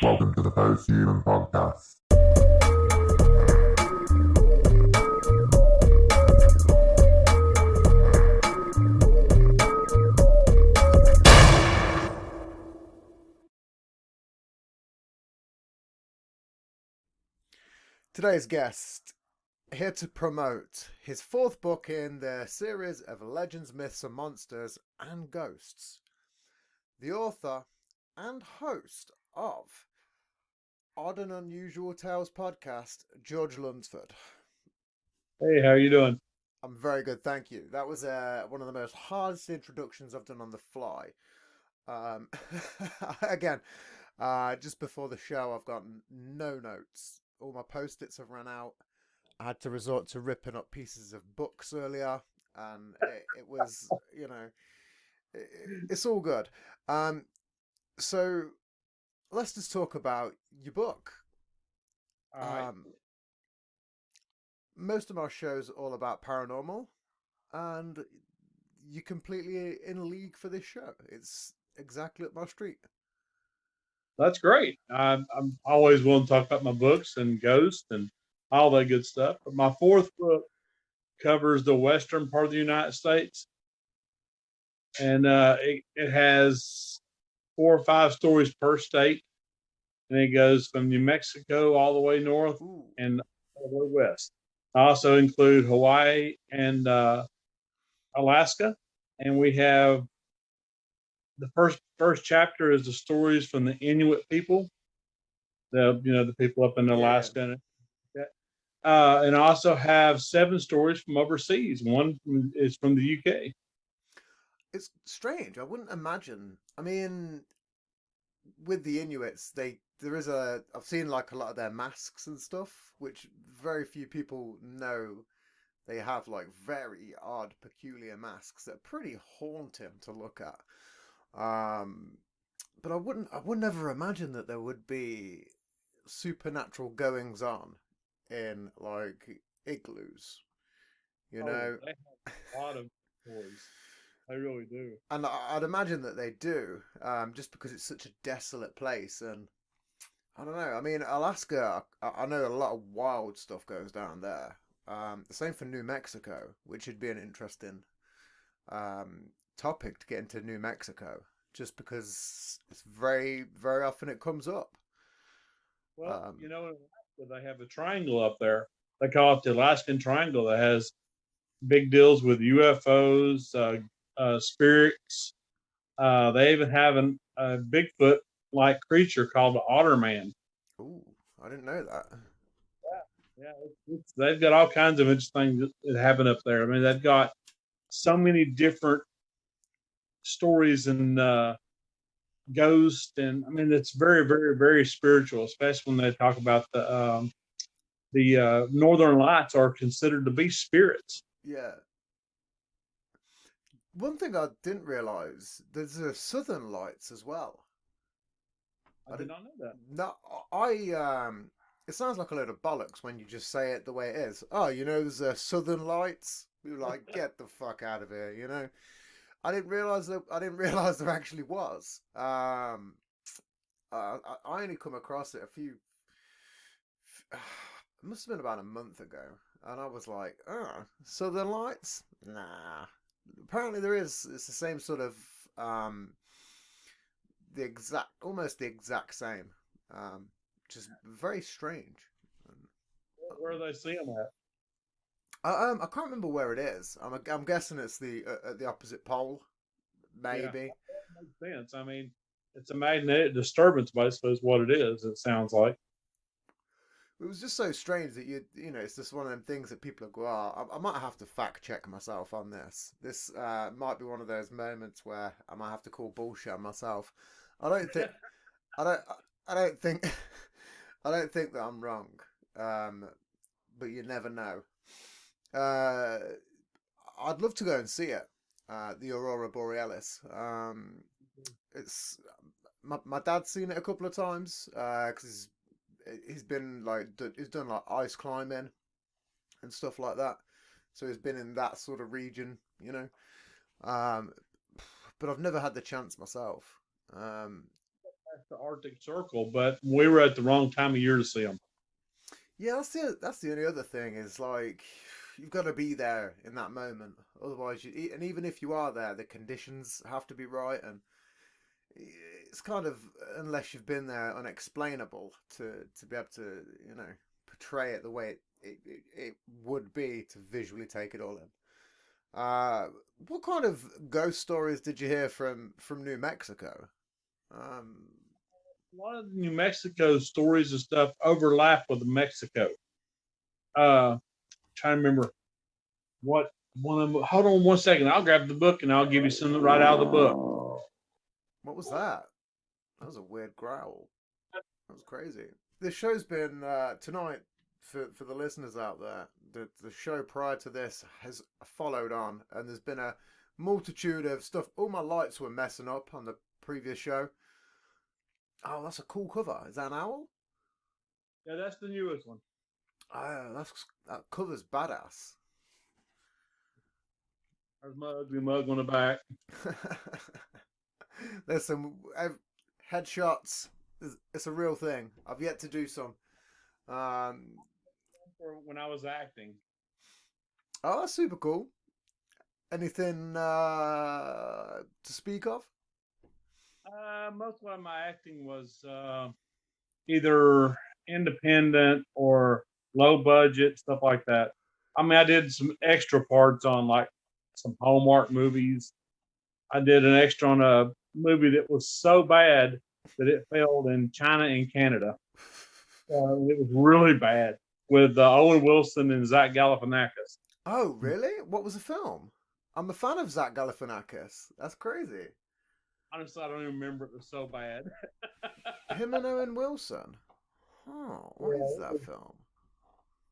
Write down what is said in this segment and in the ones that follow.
Welcome to the Post-Human Podcast. Today's guest, here to promote his fourth book in the series of legends, myths, and monsters and ghosts. The author and host of Odd and Unusual Tales podcast, George Lunsford. Hey, how you doing? I'm very good, thank you. That was one of the most hardest introductions I've done on the fly. Um, again, just before the show, I've got no notes. All my post-its have run out. I had to resort to ripping up pieces of books earlier, and it was, it's all good. Um, so let's just talk about your book. All right. Um, most of our shows are all about paranormal, and you're completely in league for this show. It's exactly up my street. That's great. I'm always willing to talk about my books and ghosts and all that good stuff. But my fourth book covers the western part of the United States, and it has 4 or 5 stories per state, and it goes from New Mexico all the way north Ooh, and all the way west. I also include Hawaii and Alaska, and we have the first chapter is the stories from the Inuit people, the people up in yeah. Alaska, and I also have 7 stories from overseas. One is from the UK. It's strange. I wouldn't imagine. I mean, with the Inuits, I've seen like a lot of their masks and stuff, which very few people know. They have like very odd, peculiar masks that are pretty haunting to look at. Um, but I would never imagine that there would be supernatural goings on in like igloos, you Oh, know. they have a lot of stories. They really do. And I'd imagine that they do, just because it's such a desolate place. And I don't know. I mean, Alaska, I know a lot of wild stuff goes down there. The same for New Mexico, which would be an interesting um, topic to get into New Mexico, just because it's very, very often it comes up. Well, Um, in Alaska, they have a triangle up there. They call it the Alaskan Triangle that has big deals with UFOs, spirits. They even have a Bigfoot like creature called the Otter Man. ooh, I didn't know that. Yeah, they've got all kinds of interesting things that happen up there. I mean, they've got so many different stories and ghosts, and I mean, it's very, very, very spiritual, especially when they talk about the Northern Lights are considered to be spirits. Yeah. One thing I didn't realize, there's a Southern Lights as well. I I did didn't. not know that. No, it sounds like a load of bollocks when you just say it the way it is. Oh, there's a Southern Lights. We were like, get the fuck out of here. I didn't realize that. I didn't realize there actually was. I only come across it a few. It must have been about a month ago, and I was like, oh, Southern Lights? Nah. Apparently there is. It's the same sort of almost the exact same. Just very strange. Where are they seeing that? I can't remember where it is. I'm guessing it's the at the opposite pole, Yeah, maybe. that makes sense. I mean, it's a magnetic disturbance, basically, is what it is. It sounds like. It was just so strange that it's just one of them things that people go, oh, I might have to fact check myself on this. This might be one of those moments where I might have to call bullshit on myself. I don't think, I don't, I don't think, I don't think that I'm wrong. Um, but you never know. Uh, I'd love to go and see it. The Aurora Borealis. It's my dad's seen it a couple of times because he's been like he's done like ice climbing and stuff like that. So he's been in that sort of region. Um, but I've never had the chance myself. Um, That's the Arctic Circle, but we were at the wrong time of year to see them. Yeah, that's the only other thing is like you've got to be there in that moment. Otherwise, and even if you are there, the conditions have to be right, and it's kind of unless you've been there, unexplainable to be able to portray it the way it would be to visually take it all in. What kind of ghost stories did you hear from New Mexico? Um, A lot of New Mexico stories and stuff overlap with Mexico. Uh, Trying to remember what one of them. Hold on one second. I'll grab the book and I'll give you something right out of the book. what was that? That was a weird growl. That was crazy. This show's been tonight for the listeners out there. The show prior to this has followed on, and there's been a multitude of stuff. All my lights were messing up on the previous show. Oh, that's a cool cover. Is that an owl? Yeah, that's the newest one. That cover's badass. There's my ugly mug on the back. There's some headshots. It's a real thing. I've yet to do some. Um, When I was acting. oh, that's super cool. Anything to speak of? Most of my acting was either independent or low budget, stuff like that. I mean, I did some extra parts on like some Hallmark movies. I did an extra on a movie that was so bad that it failed in China and Canada. It was really bad with Owen Wilson and Zach Galifianakis. Oh, really? What was the film? I'm a fan of Zach Galifianakis. That's crazy. Honestly, I don't even remember. It was so bad. Him and Owen Wilson. Oh, what is that film?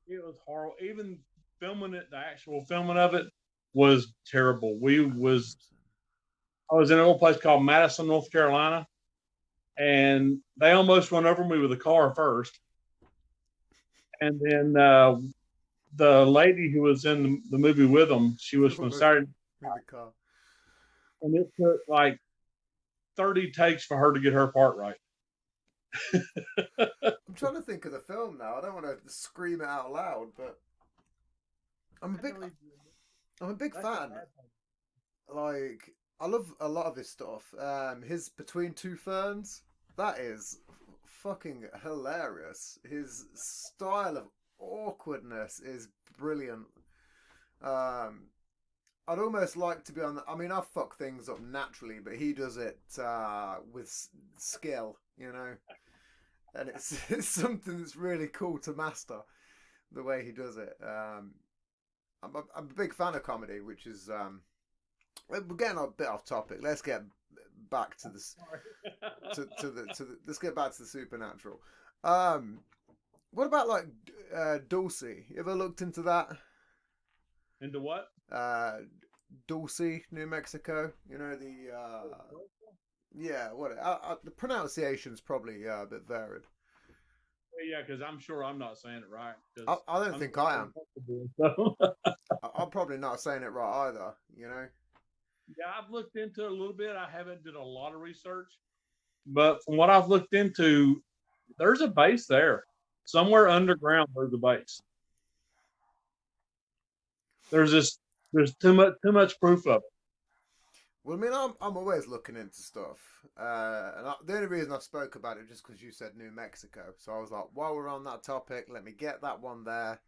It was horrible. Even filming it, the actual filming of it was terrible. I was in an old place called Madison, North Carolina, and they almost run over me with a car first. And then the lady who was in the movie with them, she was from Saturday, and it took like 30 takes for her to get her part right. I'm trying to think of the film now. I don't want to scream it out loud, but I'm a big fan. Like, I love a lot of his stuff. His Between Two Ferns, that is fucking hilarious. His style of awkwardness is brilliant. I'd almost like to be on. I mean, I fuck things up naturally, but he does it with skill, and it's something that's really cool to master the way he does it. I'm a big fan of comedy, which is we're getting a bit off topic. Let's get back to this. Let's get back to the supernatural. What about like Dulce? You ever looked into that? Into what? Dulce, New Mexico. What the pronunciation's probably a bit varied. Yeah, because I'm sure I'm not saying it right. I don't think I am. So. I'm probably not saying it right either. Yeah, I've looked into it a little bit. I haven't did a lot of research, but from what I've looked into, there's a base there. Somewhere underground, there's a base. There's too much proof of it. Well, I mean, I'm always looking into stuff, the only reason I spoke about it just because you said New Mexico, so I was like, while we're on that topic, let me get that one there.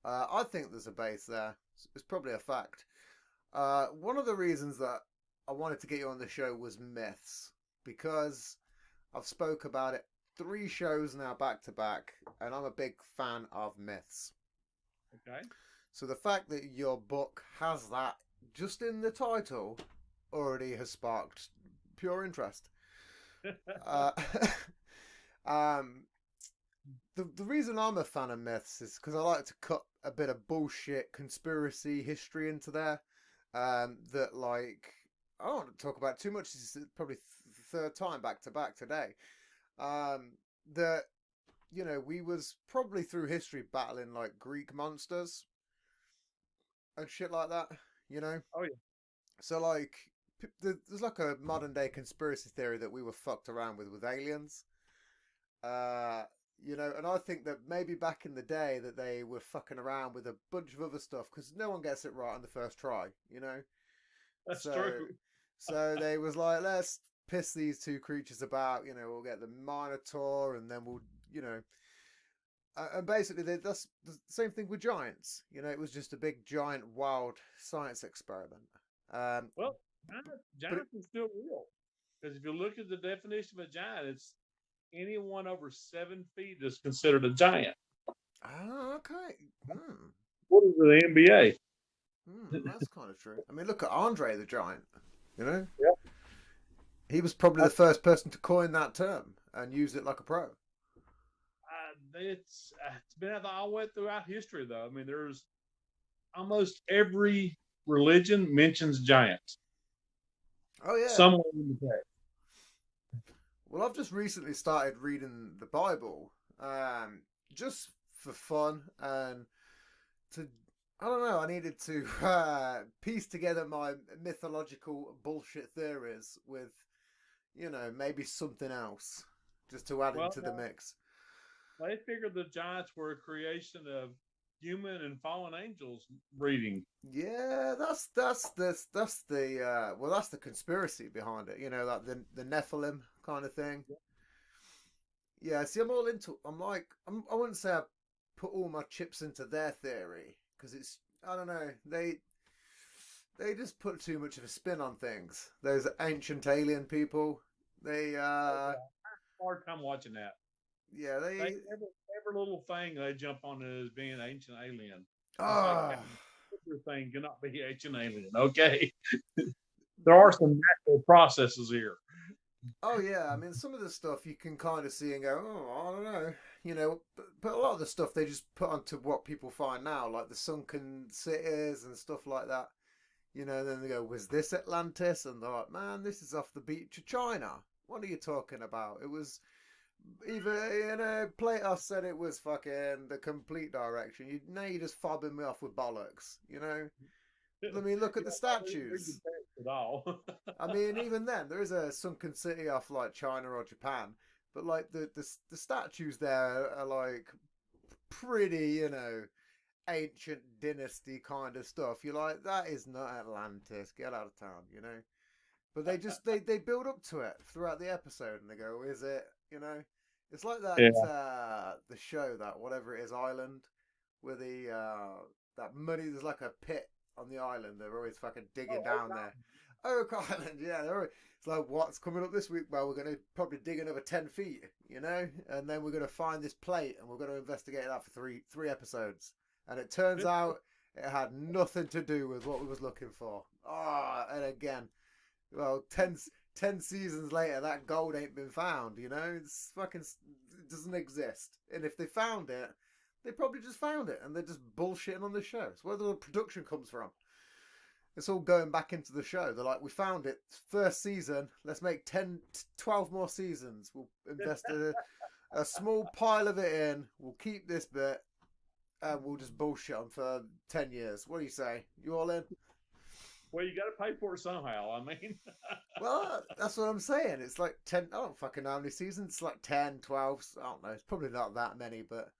I think there's a base there. It's probably a fact. One of the reasons that I wanted to get you on the show was myths, because I've spoke about it 3 shows now back to back, and I'm a big fan of myths. Okay. So the fact that your book has that just in the title already has sparked pure interest. The reason I'm a fan of myths is because I like to cut a bit of bullshit conspiracy history into there. That like I don't want to talk about too much. This is probably the 3rd time back to back today. That we was probably through history battling like Greek monsters and shit like that. Oh yeah. So like there's like a modern day conspiracy theory that we were fucked around with aliens. Uh, and I think that maybe back in the day that they were fucking around with a bunch of other stuff because no one gets it right on the first try. That's So, true. so they was like, let's piss these two creatures about. We'll get the Minotaur, and then we'll, and basically that's the same thing with giants. It was just a big giant wild science experiment. Um, Well, but it, giants are still real because if you look at the definition of a giant, it's anyone over 7 feet is considered a giant. okay. Hmm. What is the NBA? That's kind of true. I mean, look at Andre the Giant. You know, Yeah. he was probably the first person to coin that term and use it like a pro. It's been all the way throughout history, though. I mean, there's almost every religion mentions giants Oh yeah. somewhere in the text. Well, I've just recently started reading the Bible, just for fun and to. I don't know. I needed to piece together my mythological bullshit theories with, maybe something else, just to add Well, into the mix. they figured the giants were a creation of human and fallen angels breeding. Yeah, that's the conspiracy behind it. Like the Nephilim kind of thing. Yeah, see, I'm all into. I wouldn't say I put all my chips into their theory because I don't know. They just put too much of a spin on things. Those ancient alien people. They Hard time watching that. yeah They they every little thing they jump on as being ancient alien. It's like ah everything cannot be ancient alien. Okay, there are some natural processes here. oh yeah. I mean, some of the stuff you can kind of see and go, oh, I don't know. But a lot of the stuff they just put onto what people find now, like the sunken cities and stuff like that. Then they go, was this Atlantis? And they're like, man, this is off the beach of China. What are you talking about? It was either, Plato said it was fucking the complete direction. Now you're just fobbing me off with bollocks, I mean, look at the I didn't read the statues. text at all. I mean, even then, there is a sunken city off like China or Japan, but like the statues there are like pretty, ancient dynasty kind of stuff. You're like, that is not Atlantis. Get out of town. But they build up to it throughout the episode, and they go, "Is it?" It's like that Yeah. the show that whatever it is island, where that money there's like a pit on the island. They're always fucking digging down there. Oak Island, yeah. It's like what's coming up this week? Well, we're going to probably dig another 10 feet, and then we're going to find this plate, and we're going to investigate that for three episodes. And it turns out it had nothing to do with what we was looking for. And again, well, 10 seasons later, that gold ain't been found. It's fucking it doesn't exist. And if they found it, they probably just found it, and they're just bullshitting on the show. It's where the production comes from. It's all going back into the show. They're like, we found it. First season. Let's make 10, 12 more seasons. We'll invest a small pile of it in. We'll keep this bit. And we'll just bullshit them for 10 years. What do you say? You all in? Well, you got to pay for it somehow. I mean, Well, that's what I'm saying. It's like 10. I don't fucking know how many seasons. It's like 10, 12. I don't know. It's probably not that many, but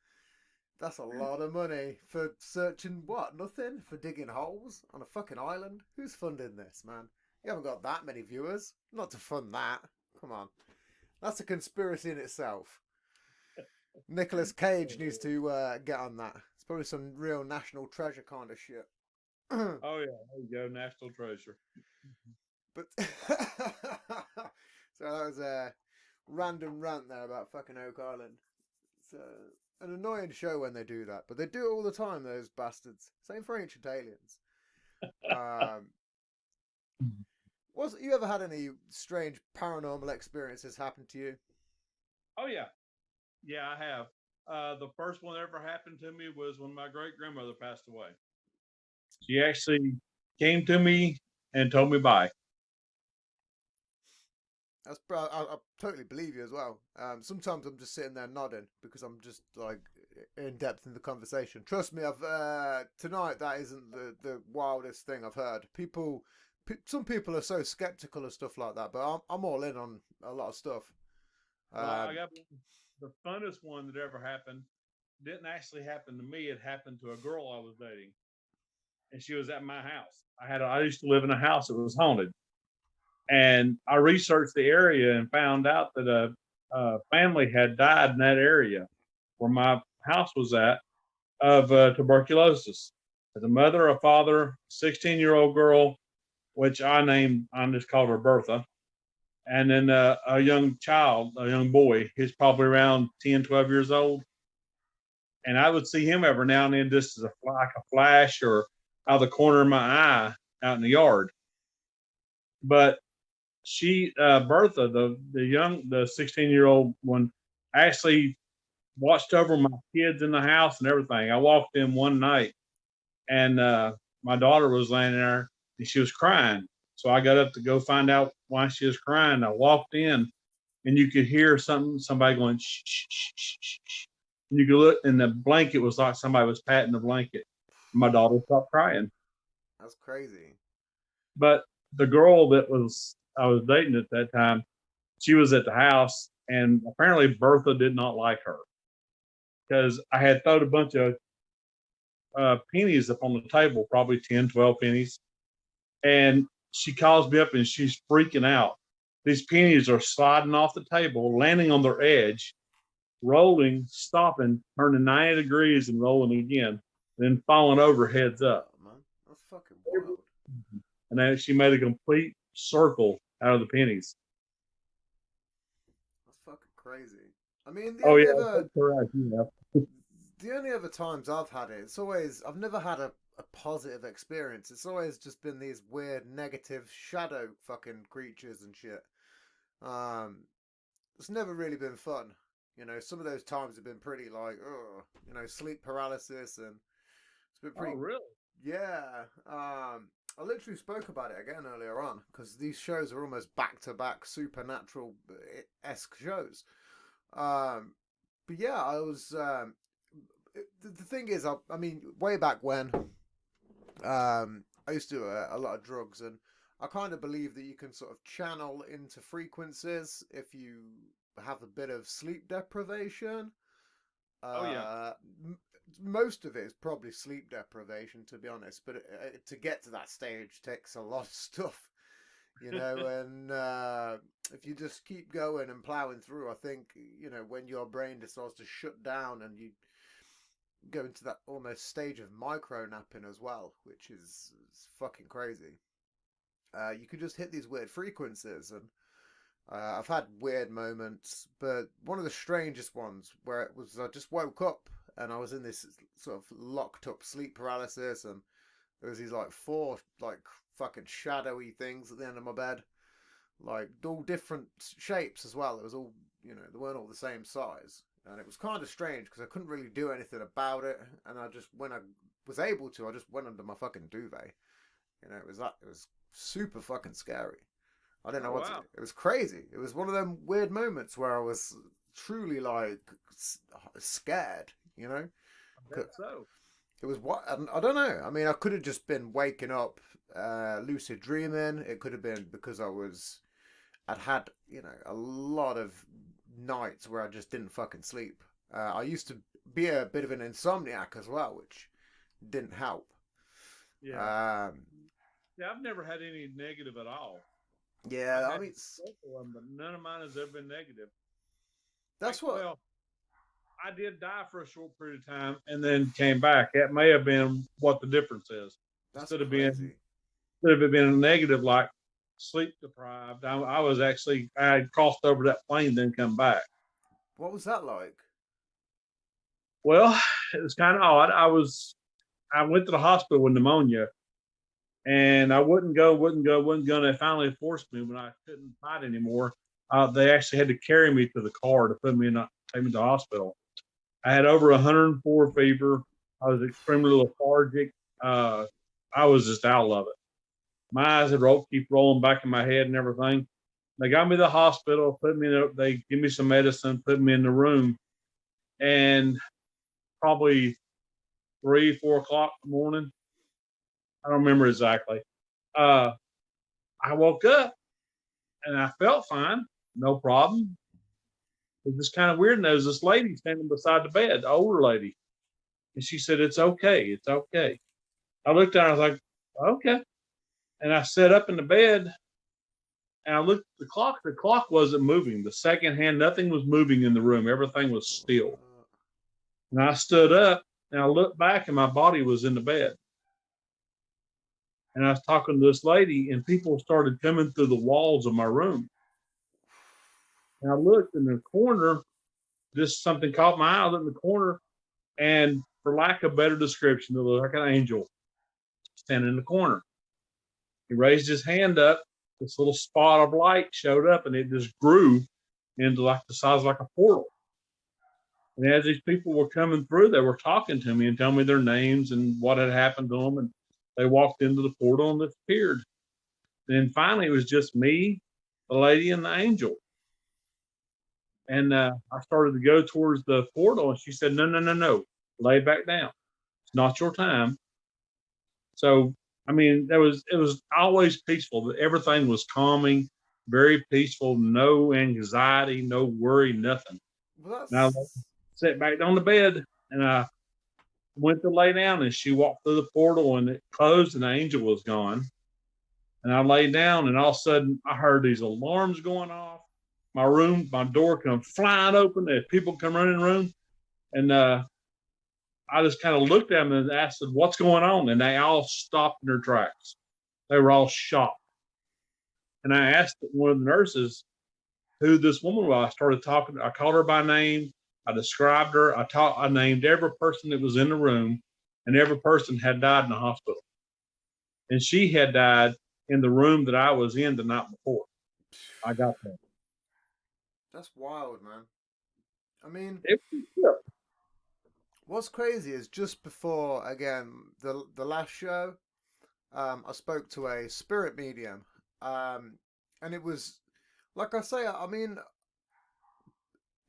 that's a lot of money for searching what? Nothing? For digging holes on a fucking island? Who's funding this, man? You haven't got that many viewers. Not to fund that. Come on. That's a conspiracy in itself. Nicolas Cage needs to get on that. It's probably some real national treasure kind of shit. oh yeah, there you go, national treasure. But so that was a random rant there about fucking Oak Island. It's an annoying show when they do that, but they do it all the time. Those bastards. Same for Ancient Aliens. Was you ever had any strange paranormal experiences happen to you? Oh yeah, I have. The first one that ever happened to me was when my great grandmother passed away. She actually came to me and told me bye. I totally believe you as well. Sometimes I'm just sitting there nodding because I'm just like in depth in the conversation. Trust me, I've tonight that isn't the wildest thing I've heard. People some people are so skeptical of stuff like that, but I'm all in on a lot of stuff. Well, I Um, got the funnest one that ever happened. Didn't actually happen to me. It happened to a girl I was dating, and she was at my house. I used to live in a house that was haunted, and I researched the area and found out that a family had died in that area where my house was at of tuberculosis. As a mother, a father, 16-year-old girl, which I just called her Bertha, and then a young child, a young boy. He's probably around 10, 12 years old. And I would see him every now and then just as like a flash or out of the corner of my eye out in the yard. But Bertha, the 16-year-old one, actually watched over my kids in the house and everything. I walked in one night, and my daughter was laying there and she was crying. So I got up to go find out why she was crying. I walked in, and you could hear somebody going shh, shh, shh, shh, shh. And you could look, and the blanket was like somebody was patting the blanket. My daughter stopped crying. that's crazy. But the girl that was I was dating at that time, she was at the house, and apparently Bertha did not like her because I had thrown a bunch of pennies up on the table, probably 10, 12 pennies. And she calls me up and she's freaking out. These pennies are sliding off the table, landing on their edge, rolling, stopping, turning 90 degrees and rolling again, then falling over heads up. Oh, man, that's fucking wild. And then she made a complete circle out of the pennies. That's fucking crazy. I mean, Oh, yeah, that's correct. Yeah. the only other times I've had it, it's always I've never had a positive experience. It's always just been these weird negative shadow fucking creatures and shit. Um, it's never really been fun. You know, some of those times have been pretty like, ugh, you know, sleep paralysis, and it's been Oh, pretty. really? Yeah. I literally spoke about it again earlier on because these shows are almost back to back supernatural esque shows. Um, but yeah, I was. The thing is, I mean, way back when, I used to do a lot of drugs, and I kind of believe that you can sort of channel into frequencies if you have a bit of sleep deprivation. Oh, yeah. Most of it is probably sleep deprivation, to be honest. But to get to that stage takes a lot of stuff, you know. And if you just keep going and plowing through, I think you know when your brain just starts to shut down and you go into that almost stage of micro napping as well, which is fucking crazy. You could just hit these weird frequencies, and I've had weird moments, but one of the strangest ones where it was I just woke up and I was in this sort of locked up sleep paralysis, and there was these like four like fucking shadowy things at the end of my bed, like all different shapes as well. It was all you know, they weren't all the same size, and it was kind of strange because I couldn't really do anything about it. And I just when I was able to, I just went under my fucking duvet. You know, it was super fucking scary. I don't know Oh, what to do. wow. It was crazy. It was one of them weird moments where I was truly like scared. You know, I bet so. it was what I don't know. I mean, I could have just been waking up, lucid dreaming. It could have been because I'd had you know a lot of nights where I just didn't fucking sleep. I used to be a bit of an insomniac as well, which didn't help. Yeah. Um, Yeah, I've never had any negative at all. I've yeah, I had mean, one, but none of mine has ever been negative. that's what. Well, I did die for a short period of time and then came back. That may have been what the difference is. That's Instead of being crazy. instead of it being a negative like sleep deprived, I had crossed over that plane, then come back. What was that like? Well, it was kind of odd. I went to the hospital with pneumonia, and I wouldn't go. And they finally forced me when I couldn't fight anymore. They actually had to carry me to the car to take me to the hospital. I had over 104 fever. I was extremely lethargic. Uh, I was just out of it. My eyes had keep rolling back in my head and everything. They got me to the hospital, they give me some medicine, put me in the room, and probably 3, 4 o'clock in the morning. I don't remember exactly. Uh, I woke up and I felt fine, no problem. It was kind of weird. And there was this lady standing beside the bed, the older lady. And she said, "It's okay. It's okay." I looked at her, I was like, "Okay." And I sat up in the bed and I looked at the clock. The clock wasn't moving. The second hand, nothing was moving in the room. Everything was still. And I stood up and I looked back and my body was in the bed. And I was talking to this lady and people started coming through the walls of my room. And I looked in the corner, just something caught my eye. I looked in the corner, and for lack of better description, it looked like an angel standing in the corner. He raised his hand up. This little spot of light showed up, and it just grew into like the size of like a portal. And as these people were coming through, they were talking to me and telling me their names and what had happened to them. And they walked into the portal and disappeared. And then finally, it was just me, the lady, and the angel. And I started to go towards the portal, and she said, "No, no, no, no, lay back down. It's not your time." So, I mean, it was always peaceful. Everything was calming, very peaceful, no anxiety, no worry, nothing. Well, And I that's sat back on the bed, and I went to lay down, and she walked through the portal, and it closed, and the angel was gone. And I lay down, and all of a sudden, I heard these alarms going off. My door comes flying open. There's people come running in the room, and I just kind of looked at them and asked them, "What's going on?" And they all stopped in their tracks. They were all shocked. And I asked one of the nurses who this woman was. I started talking. I called her by name. I described her. I named every person that was in the room, and every person had died in the hospital. And she had died in the room that I was in the night before I got there. that's wild, man. I mean, It was, what's crazy is just before again the last show, I spoke to a spirit medium, and it was like I say. I mean,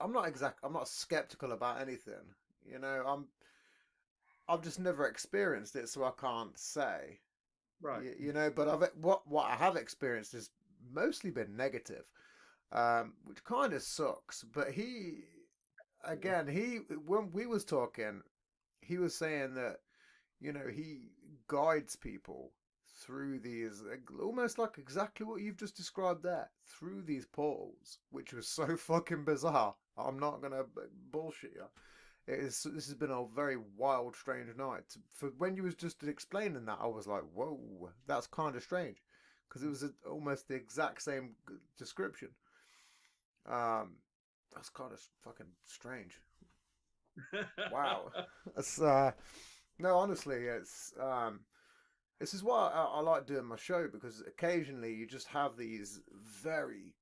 I'm not skeptical about anything. You know, I've just never experienced it, so I can't say. right. You know, but what I have experienced has mostly been negative, which kind of sucks. But he when we was talking, he was saying that he guides people through these almost like exactly what you've just described there through these portals, which was so fucking bizarre. I'm not gonna bullshit you. This has been a very wild, strange night. For when you was just explaining that, I was like, "Whoa, that's kind of strange," because it was almost the exact same description. Um, that's kind of fucking strange. Wow. It's no, honestly, this is why I like doing my show, because occasionally you just have these very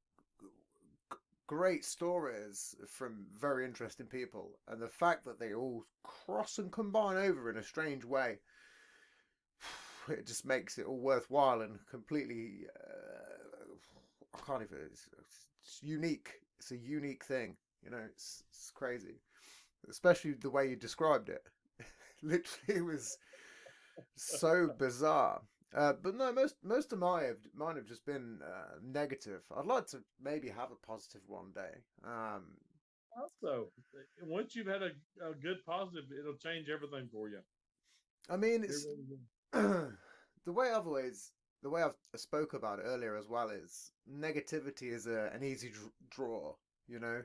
great stories from very interesting people, and the fact that they all cross and combine over in a strange way, it just makes it all worthwhile and completely. I can't even. It's unique. It's a unique thing. It's crazy, especially the way you described it. Literally, it was so bizarre. But no, most of mine have just been negative. I'd like to maybe have a positive one day. Also, once you've had a good positive, it'll change everything for you. I mean, It it's really the way I've spoke about it earlier as well is negativity is an easy draw, you know,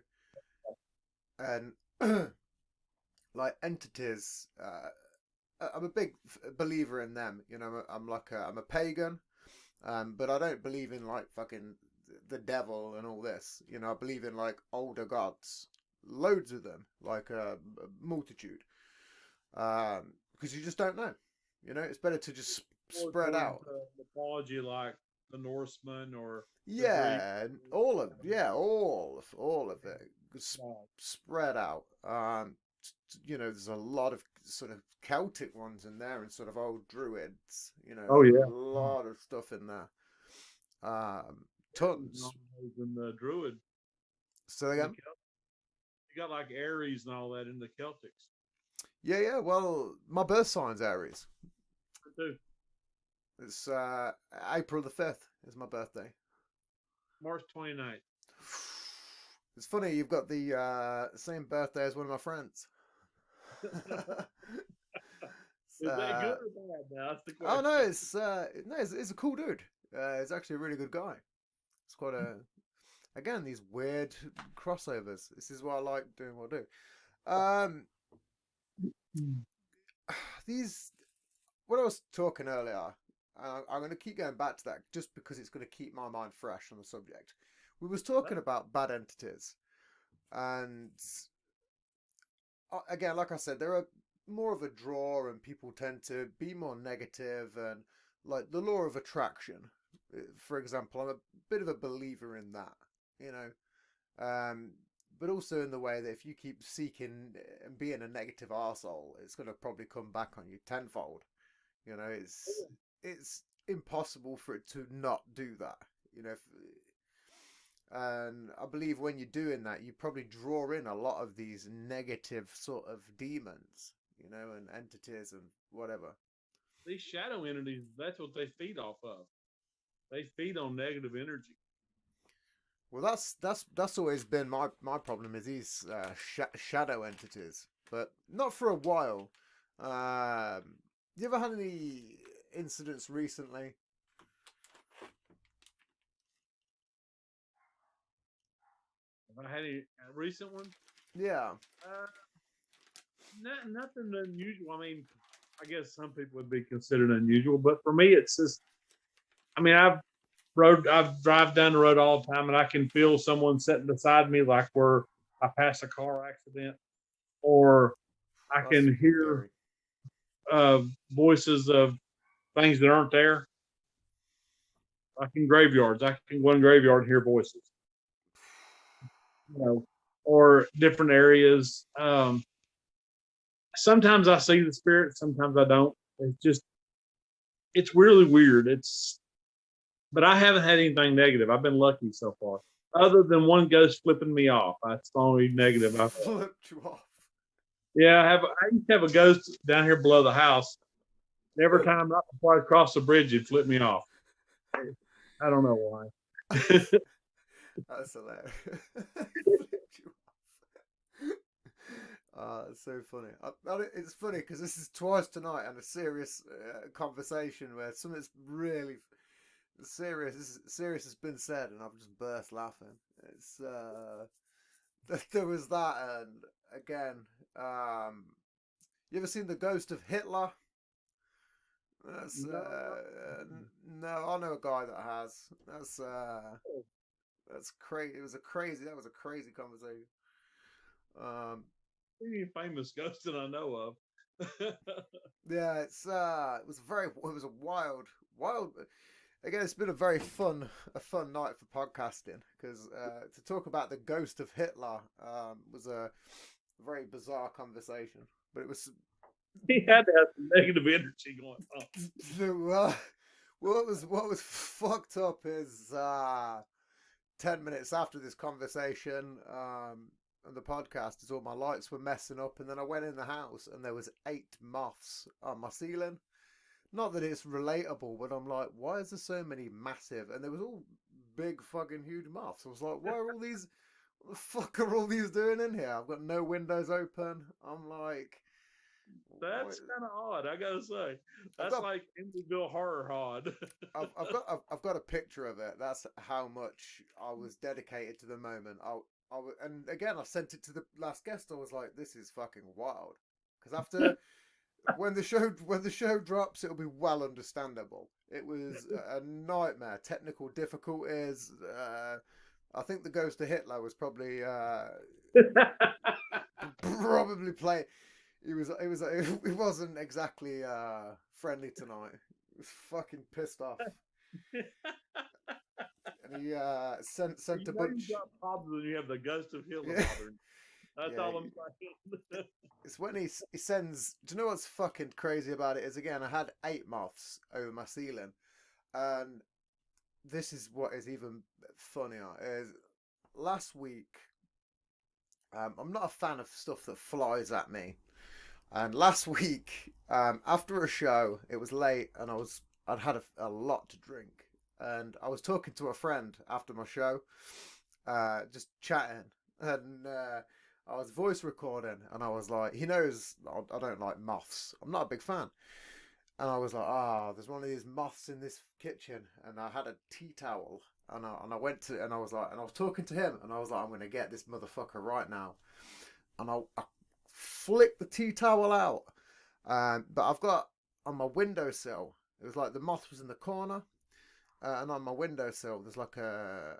and like entities. I'm a big believer in them. I'm a pagan, but I don't believe in like fucking the devil and all this. I believe in like older gods, loads of them, like a multitude, because you just don't know. It's better to just more spread towards out. mythology like the Norsemen or the Greek. Yeah, and all of it spread out. There's a lot of sort of Celtic ones in there and sort of old druids. Oh There's a yeah, lot of stuff in there. Tons. and the Druid So and the again, Celtic. You got like Aries and all that in the Celtics yeah. Well, my birth sign's Aries. too. It's April the 5th is my birthday. March 29th. It's funny, you've got the same birthday as one of my friends. Is that good or bad? Now that's the Oh question. no, it's a cool dude. He's actually a really good guy. It's quite a again these weird crossovers. This is why I like doing what I do. These what I was talking earlier. I'm going to keep going back to that just because it's going to keep my mind fresh on the subject. We was talking about bad entities, and again, like I said, there are more of a draw, and people tend to be more negative, and like the law of attraction, for example, I'm a bit of a believer in that, you know, but also in the way that if you keep seeking and being a negative arsehole, it's going to probably come back on you tenfold. You know, it's impossible for it to not do that. You know, and I believe when you're doing that, you probably draw in a lot of these negative sort of demons, you know, and entities and whatever. These shadow entities, that's what they feed off of. They feed on negative energy. Well, that's always been my problem is these shadow entities, but not for a while. You ever had any incidents recently? Have I had any recent ones? Yeah. Uh, nothing unusual. I mean, I guess some people would be considered unusual, but for me, it's just. I mean, I've drive down the road all the time, and I can feel someone sitting beside me, like where I pass a car accident, or I That's can hear scary. voices of things that aren't there. Like in graveyards, I can go in graveyard and hear voices, you know, or different areas. Sometimes I see the spirit, sometimes I don't. It's really weird. But I haven't had anything negative. I've been lucky so far. Other than one ghost flipping me off. That's the only negative I've had. Flipped you off. Yeah, I used to have a ghost down here below the house. And every time right before I cross the bridge, it'd flip me off. I don't know why. That's hilarious. Flipped you off. It's so funny. It's funny because this is twice tonight and a serious conversation where something's really serious has been said, and I've just burst laughing. It's there was that, and again, you ever seen the ghost of Hitler? That's No, no, I know a guy that has. That's crazy. That was a crazy conversation. Um, any famous ghost that I know of. yeah, it was a wild. Again, it's been a fun night for podcasting because to talk about the ghost of Hitler was a very bizarre conversation. But it was He had to have some negative energy going on. what was fucked up is 10 minutes after this conversation on the podcast, is all my lights were messing up, and then I went in the house and there was 8 moths on my ceiling. Not that it's relatable, but I'm like, why is there so many massive? And there was all big fucking huge moths. I was like, why are all these? What the fuck are all these doing in here? I've got no windows open. I'm like, That's kind of odd, I gotta say. I've That's got like Indieville horror odd. I've got a picture of it. That's how much I was dedicated to the moment. And again, I sent it to the last guest. I was like, this is fucking wild. Because after when the show drops, it'll be well understandable. It was a nightmare. Technical difficulties. I think the Ghost of Hitler was probably playing. He wasn't exactly friendly tonight. He was fucking pissed off. And he sent a You know you bunch. got problems when you have the ghost of Hitler Yeah, bothering. That's yeah. all I'm saying. It's when he sends. Do you know what's fucking crazy about it? Is again, I had 8 moths over my ceiling, and this is what is even funnier. Is last week. I'm not a fan of stuff that flies at me. And last week, after a show, it was late, and I was I'd had a lot to drink, and I was talking to a friend after my show, just chatting, and I was voice recording, and I was like, he knows I don't like moths. I'm not a big fan. And I was like, there's one of these moths in this kitchen, and I had a tea towel, and I went to, and I was like, and I was talking to him, and I was like, I'm gonna get this motherfucker right now, and I flicked the tea towel out, but I've got on my windowsill. It was like the moth was in the corner, and on my windowsill there's like a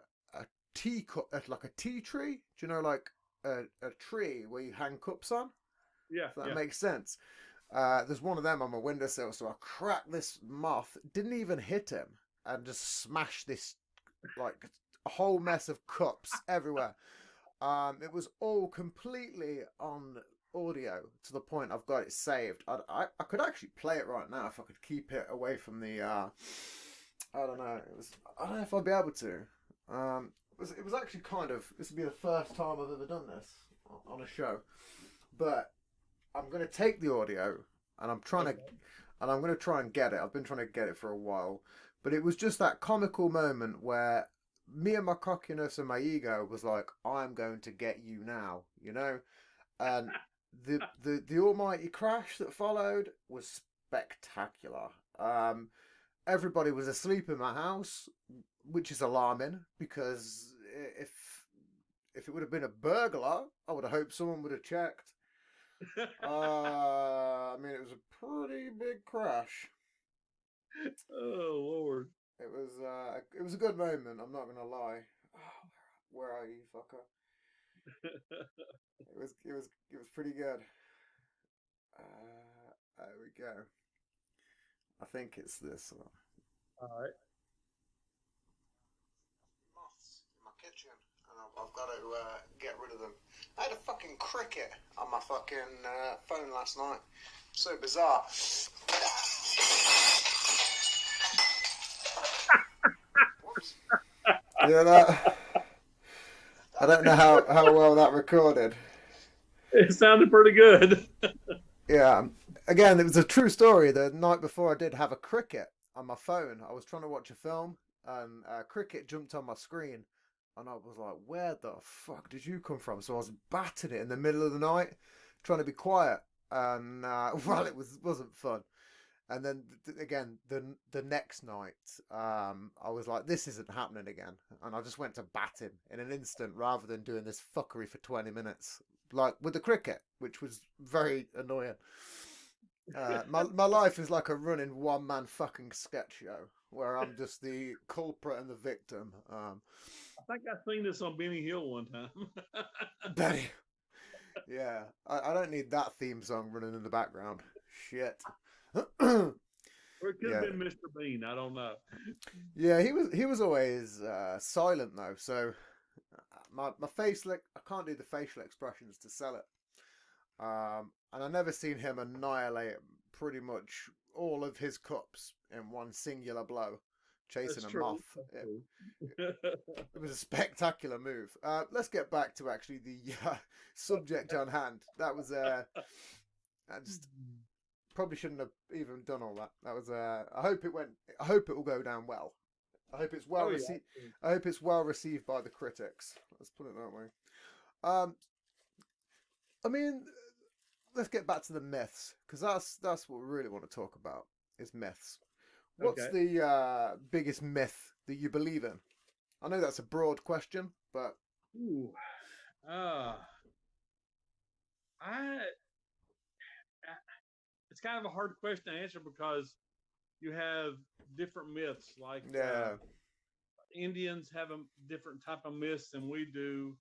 tea cup, like a tea tree. Do you know, like a tree where you hang cups on? Yeah, If that yeah. makes sense. There's one of them on my windowsill, so I cracked this moth. Didn't even hit him, and just smashed this like a whole mess of cups everywhere. It was all completely on audio to the point I've got it saved. I could actually play it right now if I could keep it away from the. I don't know. I don't know if I'd be able to. It was actually kind of. This would be the first time I've ever done this on a show, but I'm going to take the audio and I'm going to try and get it. I've been trying to get it for a while, but it was just that comical moment where me and my cockiness and my ego was like, I'm going to get you now, you know? And the almighty crash that followed was spectacular. Everybody was asleep in my house, which is alarming because if it would have been a burglar, I would have hoped someone would have checked. I mean, it was a pretty big crash. Oh Lord. It was a good moment. I'm not gonna lie. Oh, where are you, fucker? It was pretty good. There we go. I think it's this one. All right. Moths in my kitchen, and I've got to get rid of them. I had a fucking cricket on my fucking phone last night. So bizarre. Whoops. Yeah, that. I don't know how well that recorded. It sounded pretty good. Yeah. Again, it was a true story. The night before, I did have a cricket on my phone. I was trying to watch a film, and a cricket jumped on my screen, and I was like, "Where the fuck did you come from?" So I was batting it in the middle of the night, trying to be quiet, and well, it wasn't fun. And then again, the next night, I was like, "This isn't happening again," and I just went to batting in an instant rather than doing this fuckery for 20 minutes, like with the cricket, which was very annoying. My life is like a running one man fucking sketch show where I'm just the culprit and the victim. I think I seen this on Benny Hill one time. Benny, yeah, I don't need that theme song running in the background. Shit. Or it could Yeah, have been Mr. Bean. I don't know. yeah, he was always silent though, so my face like I can't do the facial expressions to sell it. And I never seen him annihilate pretty much all of his cups in one singular blow, chasing That's a true. moth. That's It was a spectacular move. Let's get back to actually the subject on hand. That was I just probably shouldn't have even done all that. That was I hope it went. I hope it will go down well. I hope it's well Oh yeah. received. I hope it's well received by the critics. Let's put it that way. I mean, let's get back to the myths because that's what we really want to talk about is myths. What's Okay. the biggest myth that you believe in? I know that's a broad question, but Ooh. Uh, I, it's kind of a hard question to answer because you have different myths. Like yeah, Indians have a different type of myths than we do,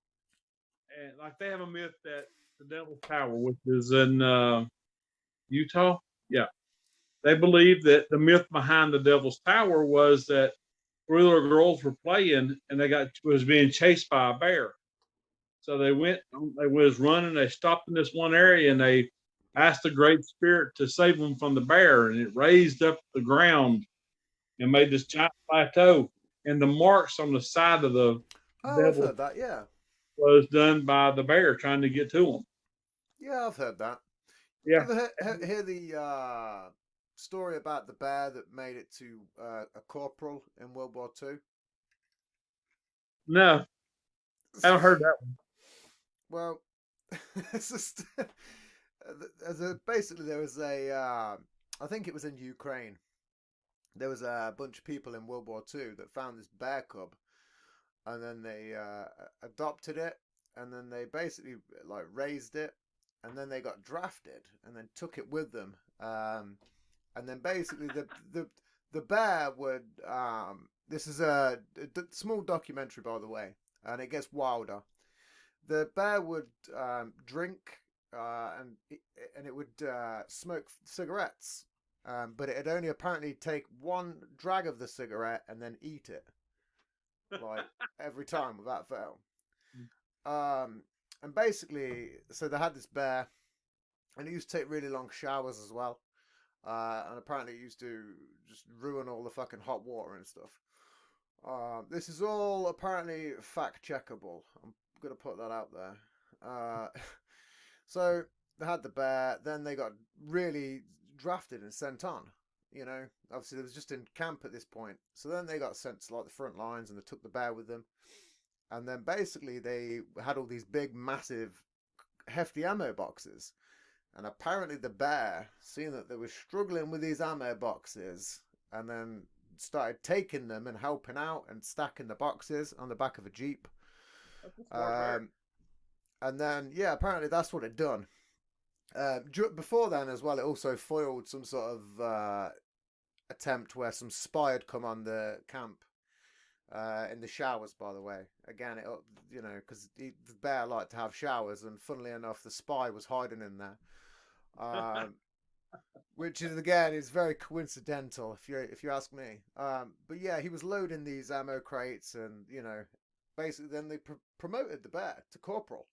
and like they have a myth that the Devil's Tower, which is in Utah, yeah, they believe that the myth behind the Devil's Tower was that three little girls were playing and was being chased by a bear. So they was running, they stopped in this one area and they asked the Great Spirit to save them from the bear. And it raised up the ground and made this giant plateau. And the marks on the side of the oh, I've devil heard that. Yeah, was done by the bear trying to get to them. yeah, I've heard that. You Yeah. ever hear the story about the bear that made it to a corporal in World War II? No, I haven't heard that one. Well, it's just basically there was I think it was in Ukraine. There was a bunch of people in World War II that found this bear cub, and then they adopted it, and then they basically like raised it, and then they got drafted, and then took it with them, and then basically the bear would this is a small documentary, by the way, and it gets wilder. The bear would drink and it would smoke cigarettes, but it'd only apparently take one drag of the cigarette and then eat it, like every time without fail. And basically, so they had this bear, and it used to take really long showers as well. And apparently it used to just ruin all the fucking hot water and stuff. This is all apparently fact checkable. I'm gonna put that out there. So they had the bear, then they got really drafted and sent on. You know, obviously they was just in camp at this point. So then they got sent to like the front lines, and they took the bear with them. And then basically they had all these big, massive, hefty ammo boxes. And apparently the bear, seeing that they were struggling with these ammo boxes, and then started taking them and helping out and stacking the boxes on the back of a Jeep. And then, yeah, apparently that's what it done. Before then as well, it also foiled some sort of attempt where some spy had come on the camp in the showers, by the way. Again, it, you know, because the bear liked to have showers, and funnily enough, the spy was hiding in there. Which is again is very coincidental if you ask me. But yeah, he was loading these ammo crates, and you know, basically then they promoted the bear to corporal.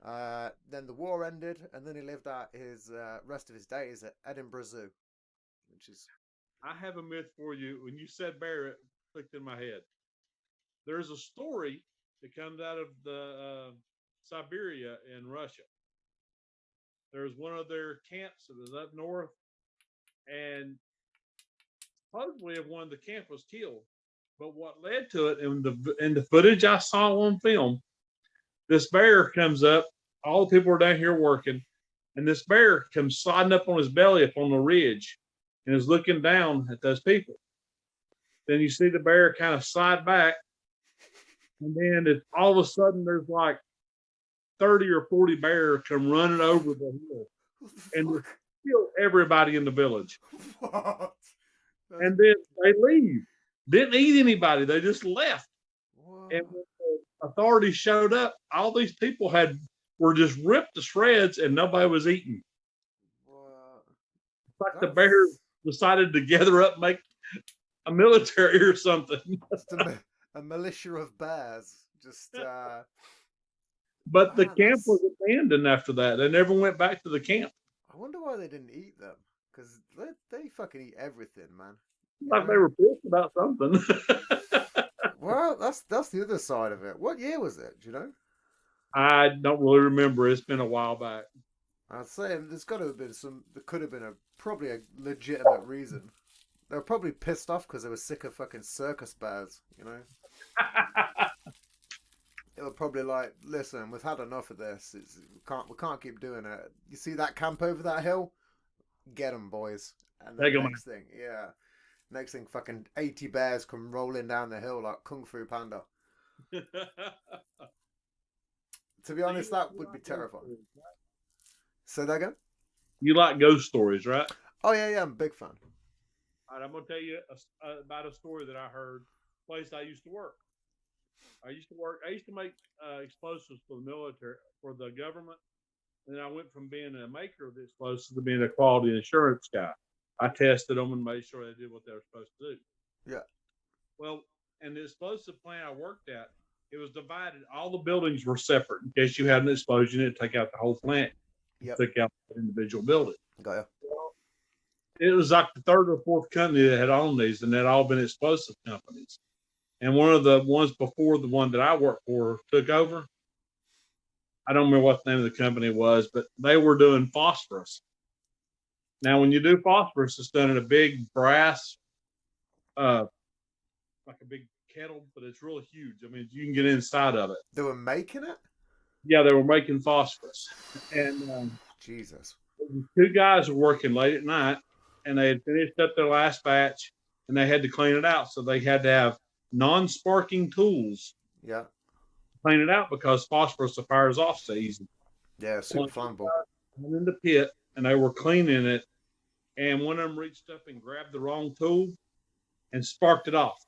Then the war ended, and then he lived out his rest of his days at Edinburgh Zoo, which is. I have a myth for you. When you said bear, it clicked in my head. There's a story that comes out of the Siberia in Russia. There's one of their camps that was up north, and supposedly one of the camp was killed. But what led to it in the footage I saw on film, this bear comes up. All the people are down here working, and this bear comes sliding up on his belly up on the ridge, and is looking down at those people. Then you see the bear kind of slide back, and then all of a sudden there's like 30 or 40 bears come running over the hill and kill everybody in the village. What? And then they leave. Didn't eat anybody. They just left. What? And when the authorities showed up, all these people were just ripped to shreds, and nobody was eating. What? It's like the bears decided to gather up, make a military or something. Just a militia of bears. Just. But the camp was abandoned after that. They never went back to the camp. I wonder why they didn't eat them. Because they fucking eat everything, man. Like they were pissed about something. Well, that's the other side of it. What year was it? Do you know? I don't really remember. It's been a while back. I'd say there's got to have been there could have been probably a legitimate reason. They were probably pissed off because they were sick of fucking circus bears, you know? They were probably like, listen, we've had enough of this. We can't keep doing it. You see that camp over that hill? Get them, boys. And then next thing, fucking 80 bears come rolling down the hill like Kung Fu Panda. To be honest, that would be terrifying. Say that again? You like ghost stories, right? Oh, yeah, I'm a big fan. All right, I'm going to tell you about a story that I heard. Place I used to work. I used to make explosives for the military, for the government. And then I went from being a maker of the explosives to being a quality assurance guy. I tested them and made sure they did what they were supposed to do. Yeah. Well, in the explosive plant I worked at, it was divided. All the buildings were separate. In case you had an explosion, it'd take out the whole plant. Yep. Took out the individual building. Got ya. Well, it was like the third or fourth company that had owned these, and they'd all been explosive companies. And one of the ones before the one that I worked for took over. I don't remember what the name of the company was, but they were doing phosphorus. Now, when you do phosphorus, it's done in a big brass, uh, like a big kettle, but it's really huge. I mean, you can get inside of it. They were making it? Yeah, they were making phosphorus, and Jesus. two guys were working late at night, and they had finished up their last batch, and they had to clean it out. So they had to have non-sparking tools Yeah. to clean it out because phosphorus fires off so easy. Yeah, super One flammable. went in the pit, and they were cleaning it, and one of them reached up and grabbed the wrong tool and sparked it off.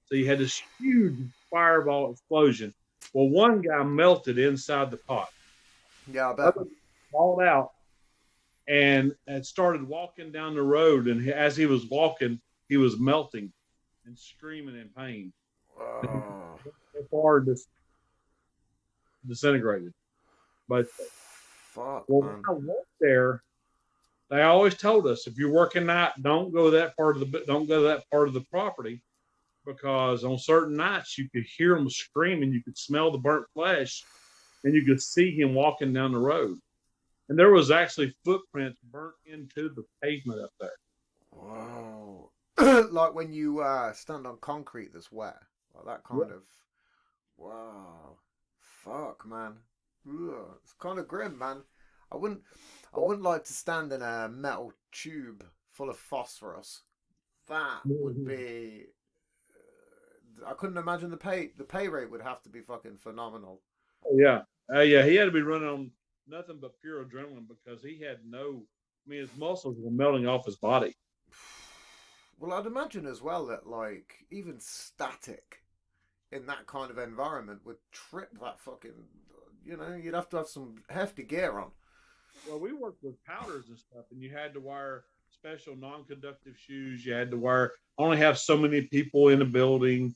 So you had this huge fireball explosion. Well, one guy melted inside the pot. Yeah, I bet. Other crawled out and had started walking down the road. And as he was walking, he was melting and screaming in pain. Oh, So far disintegrated. But fuck, well, when man. I worked there, they always told us if you're working night, don't go to that part of the property because on certain nights you could hear him screaming, you could smell the burnt flesh, and you could see him walking down the road. And there was actually footprints burnt into the pavement up there. Whoa. Like when you stand on concrete that's wet. Like that kind of. Wow. Fuck, man. Ugh. It's kind of grim, man. I wouldn't. I wouldn't like to stand in a metal tube full of phosphorus. That would be. I couldn't imagine the pay. The pay rate would have to be fucking phenomenal. Yeah, yeah, he had to be running on nothing but pure adrenaline because he had no. I mean, his muscles were melting off his body. Well, I'd imagine as well that like even static in that kind of environment would trip that fucking. You know, you'd have to have some hefty gear on. Well, we worked with powders and stuff, and you had to wear special non-conductive shoes. You had to wear only have so many people in the building.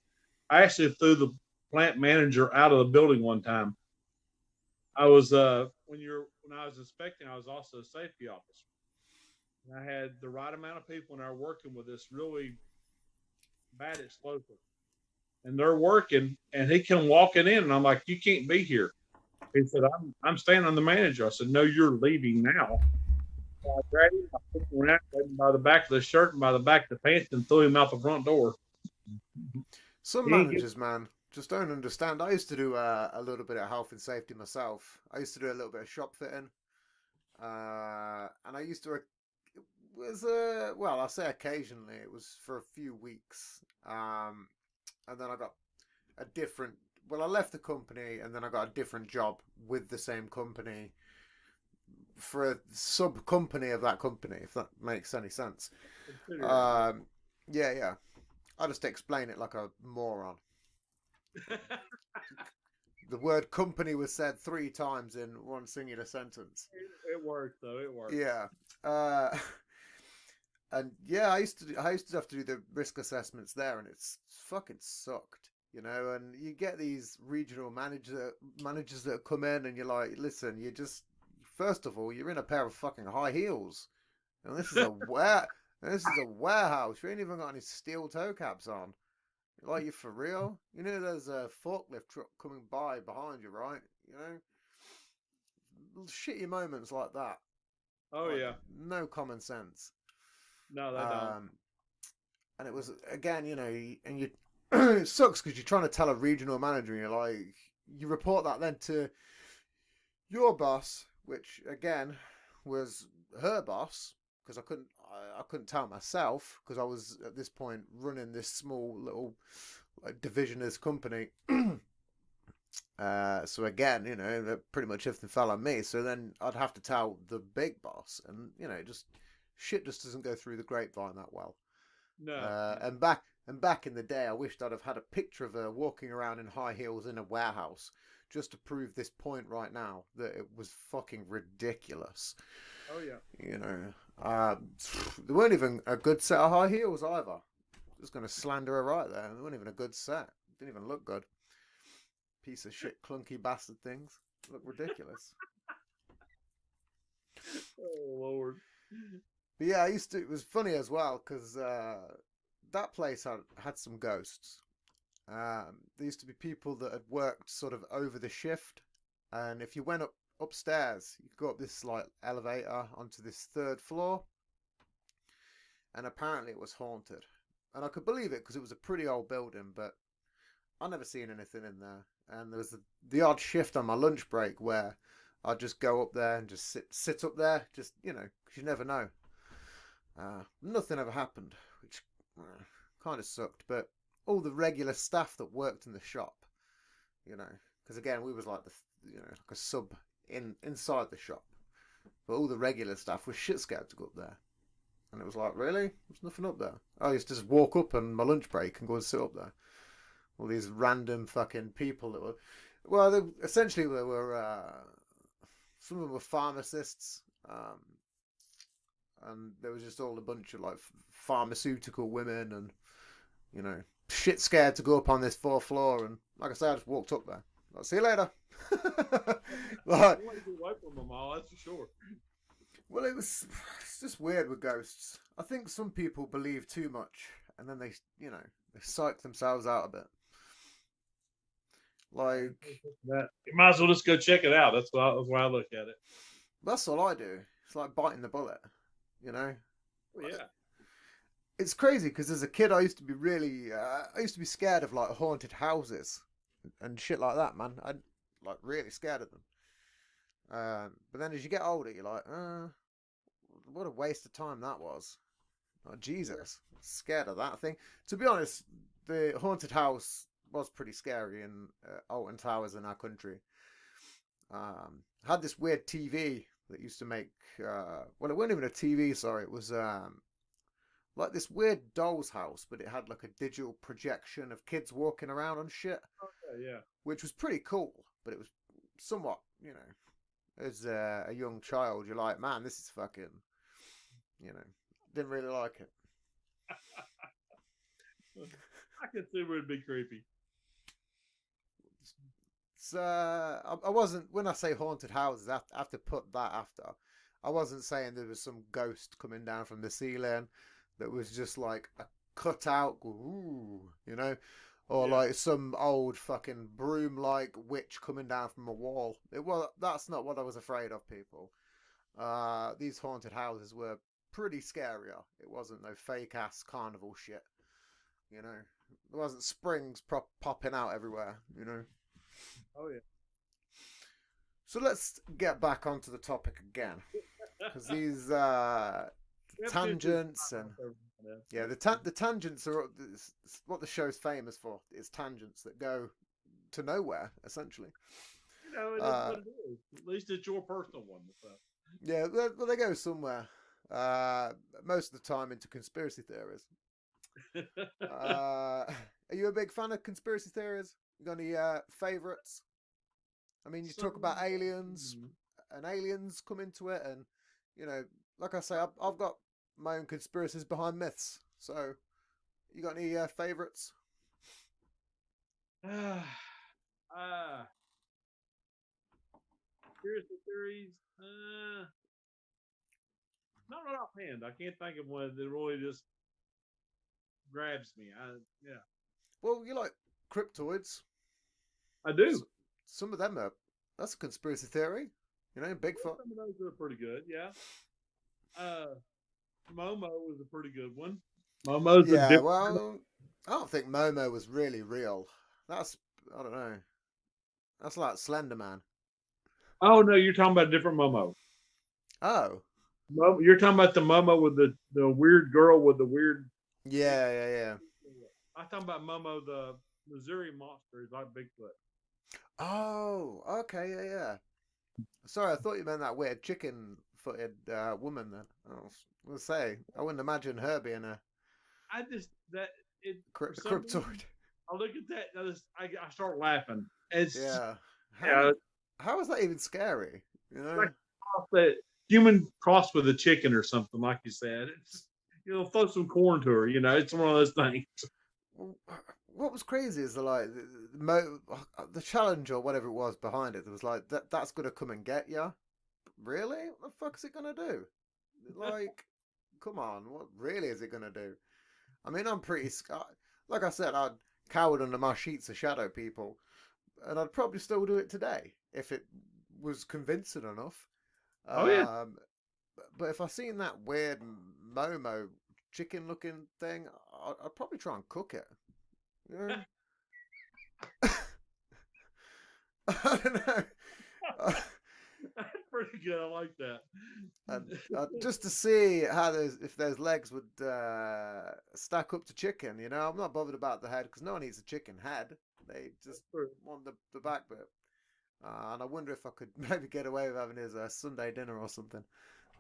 I actually threw the plant manager out of the building one time. I was when I was inspecting, I was also a safety officer. And I had the right amount of people, and I were working with this really bad explosive. And they're working, and he came walking in, and I'm like, "You can't be here." He said, "I'm staying on the manager." I said, "No, you're leaving now." So I grabbed him, I took him around, grabbed him by the back of the shirt and by the back of the pants, and threw him out the front door. Some He get, managers, man, just don't understand. I used to do a little bit of health and safety myself. I used to do a little bit of shop fitting, and I used to. It was well, I say occasionally. It was for a few weeks, and then I got a different. Well, I left the company, and then I got a different job with the same company for a sub company of that company, if that makes any sense. Um, yeah, yeah. I'll just explain it like a moron. The word company was said 3 times in one singular sentence. it worked though. It worked. Yeah. Uh, and yeah, I used to have to do the risk assessments there, and it's fucking sucked, you know. And you get these regional managers that come in, and you're like, listen, you just first of all, you're in a pair of fucking high heels, and this is a warehouse. You ain't even got any steel toe caps on. Like, you for real? You know there's a forklift truck coming by behind you, right? You know, shitty moments like that. Oh Like, yeah. no common sense. No, they don't. And it was again, you know, and you it sucks because you're trying to tell a regional manager, and you're like, you report that then to your boss, which again was her boss, because I couldn't tell myself because I was at this point running this small little division of this company. So again, you know, pretty much everything fell on me. So then I'd have to tell the big boss, and you know, just shit just doesn't go through the grapevine that well. No. And back in the day, I wished I'd have had a picture of her walking around in high heels in a warehouse just to prove this point right now that it was fucking ridiculous. Oh yeah. You know, they weren't even a good set of high heels either. Just going to slander her right there. They weren't even a good set. Didn't even look good. Piece of shit, clunky bastard things. Look ridiculous. Oh Lord. But yeah, it was funny as well because that place had some ghosts. There used to be people that had worked sort of over the shift, and if you went upstairs, you could go up this like elevator onto this third floor, and apparently it was haunted. And I could believe it because it was a pretty old building, but I never seen anything in there. And there was the odd shift on my lunch break where I'd just go up there and just sit up there, just, you know, because you never know. Nothing ever happened, which kind of sucked. But all the regular staff that worked in the shop, you know, because again we was like like a sub inside the shop, but all the regular staff was shit scared to go up there. And it was like, really? There's nothing up there. I used to just walk up on my lunch break and go and sit up there. All these random fucking people that were, well, essentially they were, some of them were pharmacists, and there was just all a bunch of like pharmaceutical women and, you know, shit scared to go up on this fourth floor. And like I said, I just walked up there. Like, see you later. Like, You want to get away from them all, that's for sure. well, it's just weird with ghosts. I think some people believe too much, and then they, you know, they psych themselves out a bit. Like, You might as well just go check it out. That's why I look at it. that's all I do. It's like biting the bullet, you know. Yeah. It's crazy because as a kid, I used to be I used to be scared of like haunted houses and shit like that, man. I like really scared of them. But then as you get older, you're like, what a waste of time that was. Oh, Jesus, scared of that thing. To be honest, the haunted house was pretty scary in Alton Towers in our country. Had this weird TV that used to make, well, it wasn't even a TV, sorry. It was like this weird doll's house, but it had like a digital projection of kids walking around and shit. Okay, yeah. Which was pretty cool, but it was somewhat, you know, as a young child, you're like, man, this is fucking, you know, didn't really like it. I can see where it'd be creepy. So I wasn't, when I say haunted houses, I have to put that after. I wasn't saying there was some ghost coming down from the ceiling that was just like a cutout, ooh, you know, or like some old fucking broom-like witch coming down from a wall. That's not what I was afraid of, people. These haunted houses were pretty scarier. It wasn't no fake ass carnival shit, you know. There wasn't springs popping out everywhere, you know. Oh yeah. So let's get back onto the topic again, because these tangents and yeah, the tangents are what the show's famous for. Is tangents that go to nowhere, essentially. You know, it is what it is. At least it's your personal one. So. Yeah, well, they go somewhere. Most of the time into conspiracy theories. Are you a big fan of conspiracy theories? You got any favorites? I mean, you talk about aliens, and aliens come into it, and you know, like I say, I've got my own conspiracies behind myths. So, you got any favorites? Conspiracy theories. Not right offhand. I can't think of one that really just grabs me. Yeah. Well, you like cryptoids. I do. Some of them that's a conspiracy theory. You know, Bigfoot. Some of those are pretty good. Yeah. Momo was a pretty good one. Momo's well, I don't think Momo was really real. I don't know. That's like Slender Man. Oh no, you're talking about a different Momo. Oh. You're talking about the Momo with the weird girl with the weird. Yeah. I'm talking about Momo, the Missouri monster. He's like Bigfoot. Oh, okay, yeah. Sorry, I thought you meant that weird chicken-footed woman. Then I was gonna say I wouldn't imagine her being a cryptoid. I look at that. I start laughing. It's How is that even scary? You know, like that human crossed with a chicken or something, like you said. It's throw some corn to her. You know, it's one of those things. What was crazy is the challenge or whatever it was behind it. It was like that's gonna come and get you. Really? What the fuck is it gonna do? Like, come on, what really is it gonna do? I mean, I'm pretty like I said, I'd cowered under my sheets of shadow people, and I'd probably still do it today if it was convincing enough. Oh yeah. But if I seen that weird Momo chicken looking thing, I'd probably try and cook it. You know? I don't know. That's pretty good. I like that. And, just to see how if those legs would stack up to chicken. You know, I'm not bothered about the head because no one eats a chicken head. They just want the back bit. And I wonder if I could maybe get away with having his Sunday dinner or something,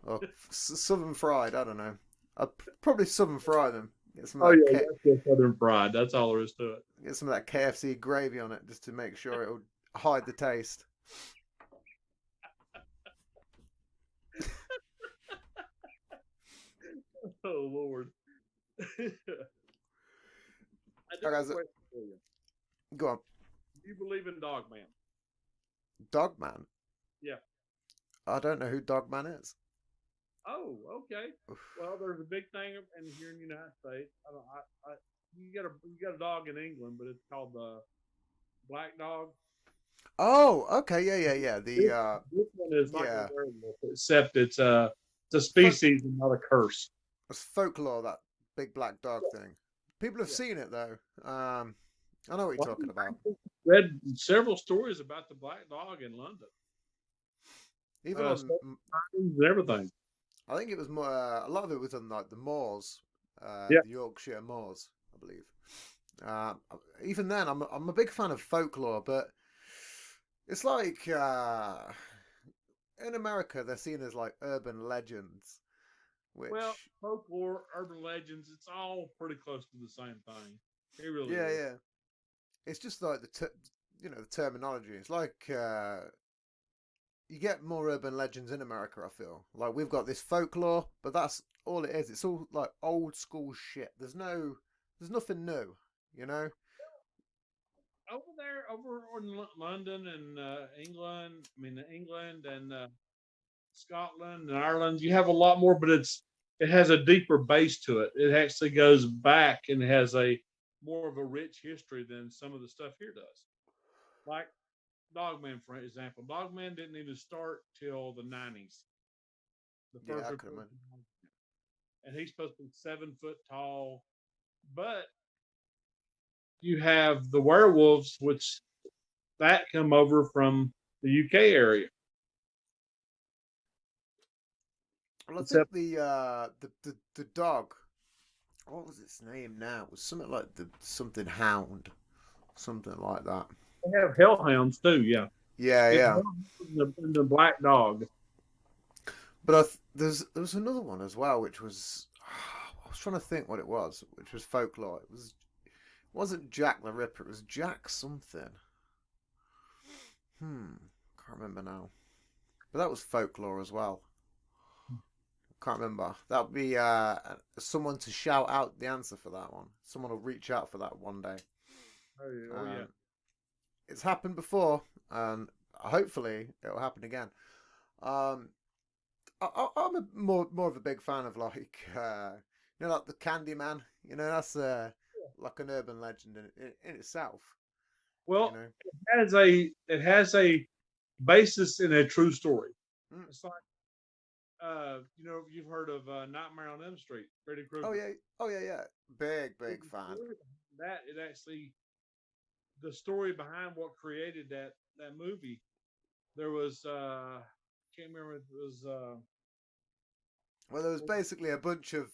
or southern fried. I don't know. I'd probably southern fry them. Get some of Oh that yeah, that's just southern fried. That's all there is to it. get some of that KFC gravy on it just to make sure it'll hide the taste. Oh Lord. I do Okay, have a question for you. go on, Do you believe in Dogman? Dogman. Yeah. I don't know who Dogman is. Oh, okay. Well, there's a big thing here in the United States. You got a dog in England, but it's called the black dog. Oh, okay, yeah. This one is like a Yeah, werewolf, except it's a folk, species and not a curse. it's folklore, that big black dog Yeah. thing. People have Yeah. seen it though. I know what you're Well, talking about. I read several stories about the black dog in London. Even on, And everything. I think it was more. A lot of it was on like the moors, Yeah. the Yorkshire moors, I believe. Uh, Even then, I'm a big fan of folklore, but it's like in America they're seen as like urban legends, which Well, folklore, urban legends, it's all pretty close to the same thing. It really yeah, is. yeah. It's just like the terminology. It's like you get more urban legends in America. I feel like we've got this folklore, but that's all it is. It's all like old school shit. There's nothing new, you know. Over in London and England and Scotland and Ireland, you have a lot more, but it has a deeper base to it. It actually goes back and has a more of a rich history than some of the stuff here does. Like Dogman, for example, Dogman didn't even start till the '90s. The Yeah, first I could report, imagine. and he's supposed to be 7 foot tall, but you have the werewolves, which that come over from the UK area. Well, I think Except the dog. What was its name now? It was something like the something hound, something like that. they have hellhounds too. Yeah, Yeah, it yeah. in the black dog. But there was another one as well, which was I was trying to think what it was, which was folklore. Wasn't Jack the Ripper. It was Jack something. Can't remember now. But that was folklore as well. Can't remember. That would be someone to shout out the answer for that one. Someone will reach out for that one day. Oh yeah. It's happened before, and hopefully it'll happen again. Um, I'm more of a big fan of like like the Candyman. You know, that's like an urban legend in itself. You Well, know. it has a basis in a true story. Mm. It's like you've heard of Nightmare on Elm Street, Freddy Oh Krueger. yeah, yeah. Big fan. That it actually the story behind what created that movie. There was can't remember it was Well, there was basically a bunch of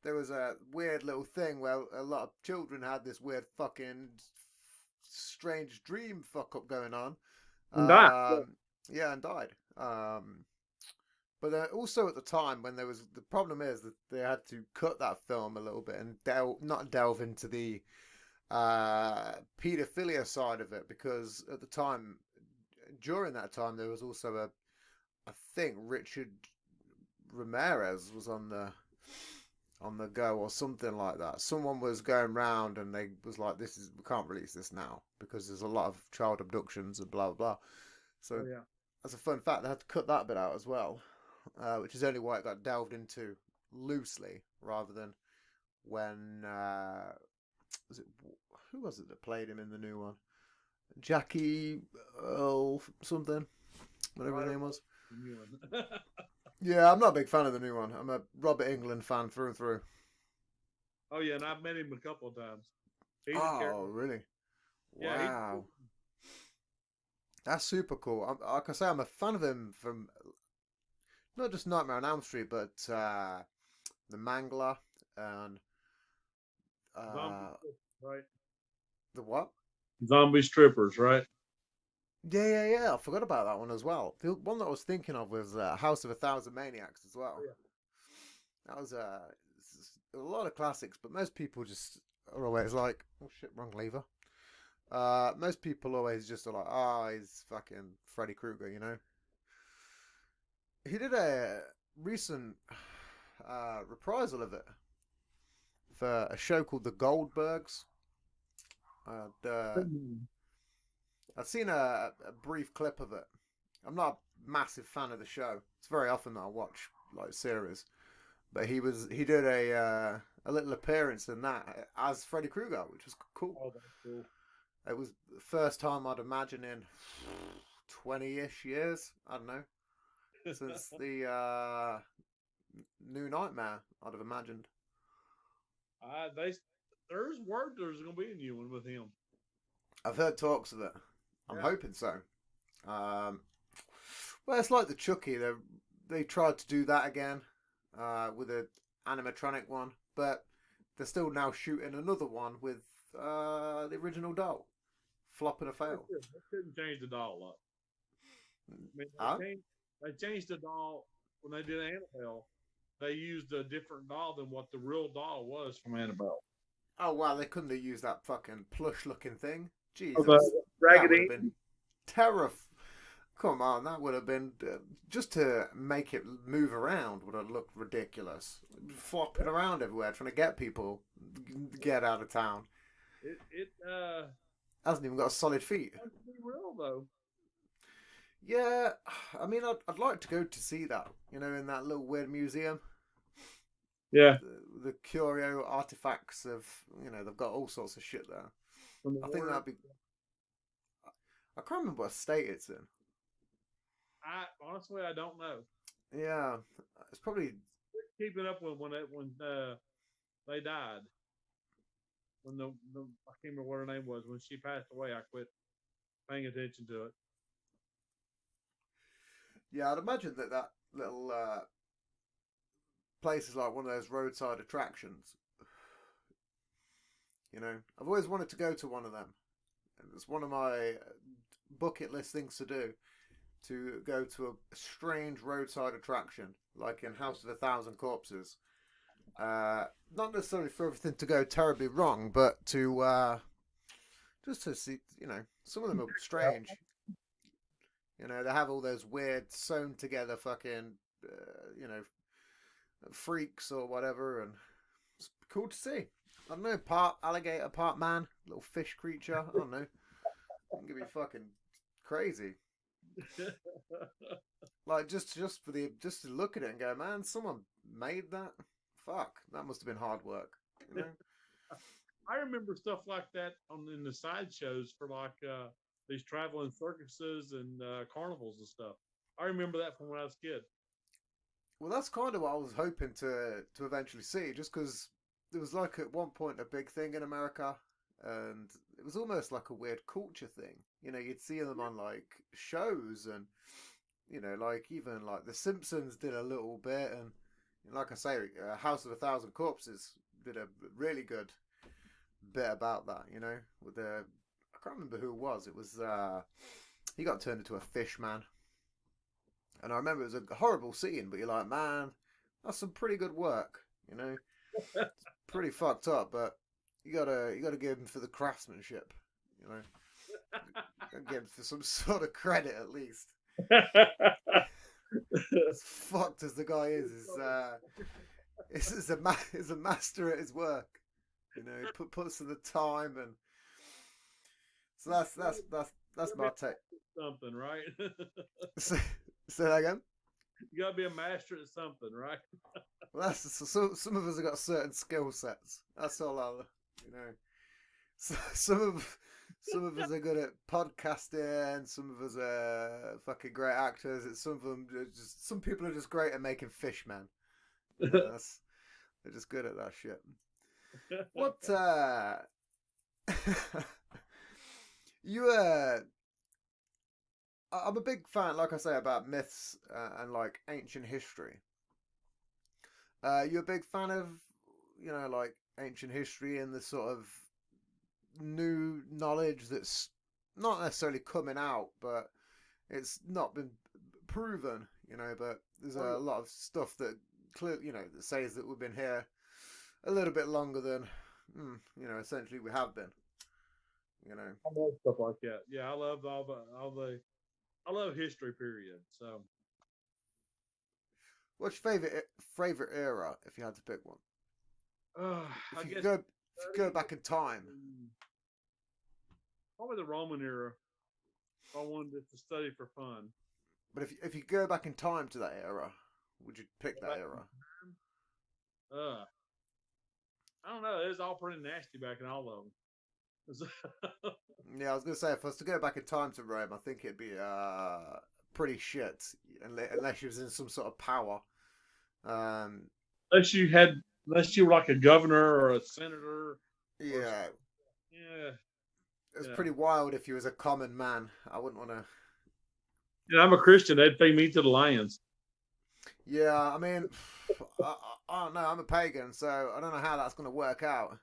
there was a weird little thing where a lot of children had this weird fucking strange dream fuck up going on. that. Yeah, and died. But also at the time when there was the problem is that they had to cut that film a little bit and not delve into the pedophilia side of it, because at the time, during that time, there was also I think Richard Ramirez was on the go or something like that. Someone was going round and they was like, we can't release this now because there's a lot of child abductions and blah blah blah. So Yeah. as a fun fact, they had to cut that bit out as well, which is only why it got delved into loosely rather than when was it who was it that played him in the new one? Jackie Earl something, whatever his name was. Yeah, I'm not a big fan of the new one. I'm a Robert England fan through and through. Oh yeah, and I've met him a couple of times. He's a Oh, character. really? Yeah, he. Wow. That's super cool. Like I say, I'm a fan of him from not just Nightmare on Elm Street, but The Mangler and Zombie uh, strippers, right? the what? Zombie strippers, right? Yeah. I forgot about that one as well. The one that I was thinking of was House of a Thousand Maniacs as well. Yeah. That was a lot of classics, but most people just are always like, "Oh shit, wrong lever." Most people always just are like, "Ah, he's fucking Freddy Krueger," you know. He did a recent reprisal of it for a show called The Goldbergs. And, I've seen a brief clip of it. I'm not a massive fan of the show. It's very often that I watch like series, but he did a little appearance in that as Freddy Krueger, which was cool. Oh, that's cool. It was the first time I'd imagine in 20-ish years. I don't know, since the New Nightmare. I'd have imagined. They there's word there's gonna be a new one with him. I've heard talks of it. I'm Yeah. hoping so. Um, well, it's like the Chucky. They tried to do that again with an animatronic one, but they're still now shooting another one with the original doll. Flop and a fail. They couldn't change the doll up. I mean, Huh? they changed the doll when they did Annabelle. They used a different doll than what the real doll was from Annabelle. Oh wow, they couldn't have used that fucking plush looking thing. Oh, Jesus, that would have Raggedy. been terrifying. Come on, that would have been just to make it move around would have looked ridiculous. Flopping around everywhere, trying to get people get out of town. It Hasn't even got a solid feet. has to be real though. Yeah, I mean, I'd like to go to see that. You know, in that little weird museum, Yeah. the curio artifacts of they've got all sorts of shit there. I think that'd be. I can't remember what state it's in. I honestly I don't know. Yeah, it's probably. Keeping up with when they died. When I can't remember what her name was. When she passed away, I quit paying attention to it. Yeah, I'd imagine that little place is like one of those roadside attractions. You know, I've always wanted to go to one of them. It's one of my bucket list things to do. To go to a strange roadside attraction, like in House of a Thousand Corpses. Not necessarily for everything to go terribly wrong, but to just to see, some of them are strange. They have all those weird sewn together fucking, freaks or whatever, and it's cool to see. I don't know, part alligator, part man, little fish creature. I don't know. It can be fucking crazy. Like just to look at it and go, man, someone made that. Fuck, that must have been hard work. I remember stuff like that in the sideshows for like these traveling circuses and carnivals and stuff. I remember that from when I was a kid. Well, that's kind of what I was hoping to eventually see, just because there was like at one point a big thing in America, and it was almost like a weird culture thing. You'd see them on like shows, and like even like The Simpsons did a little bit, and like I say, House of a Thousand Corpses did a really good bit about that. With I can't remember who it was. It was he got turned into a fish man, and I remember it was a horrible scene, but you're like, man, that's some pretty good work. It's pretty fucked up, but you gotta give him for the craftsmanship. Give him for some sort of credit at least. As fucked as the guy is a master at his work. He puts in the time, and so that's my take. Something, right? Say that again. You gotta be a master at something, right? Well, that's so. Some of us have got certain skill sets. That's all. So, Some of us are good at podcasting. Some of us are fucking great actors. Some of them are just. Some people are just great at making fish, man. You know, they're just good at that shit. What? You I'm a big fan, like I say, about myths and like ancient history. You a big fan of, like ancient history and the sort of new knowledge that's not necessarily coming out, but it's not been proven, but there's a lot of stuff that clearly, that says that we've been here a little bit longer than, essentially we have been, I love stuff like that. Yeah, I love I love history. Period. So, What's your favorite era if you had to pick one? I If you guess could go back in time. probably the Roman era. If I wanted to study for fun. But if you go back in time to that era, would you pick that era? I don't know. It was all pretty nasty back in all of them. Yeah, I was gonna say if I was to go back in time to Rome, I think it'd be pretty shit unless you was in some sort of power. Um, unless you were like a governor or a senator. yeah, Yeah. it was pretty wild if you was a common man. I wouldn't want to. And I'm a Christian. They'd feed me to the lions. Yeah, I mean, I don't know. I'm a pagan, so I don't know how that's going to work out.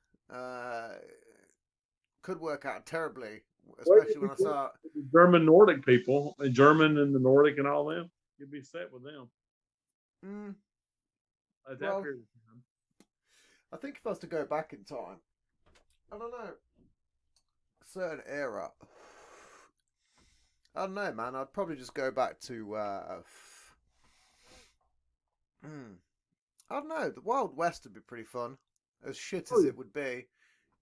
Could work out terribly, especially when I start. German Nordic people, the German and the Nordic and all them, you'd be set with them. At that period of time. I think if I was to go back in time, I don't know, a certain era. I don't know, man. I'd probably just go back to. I don't know. The Wild West would be pretty fun, as shit as it would be.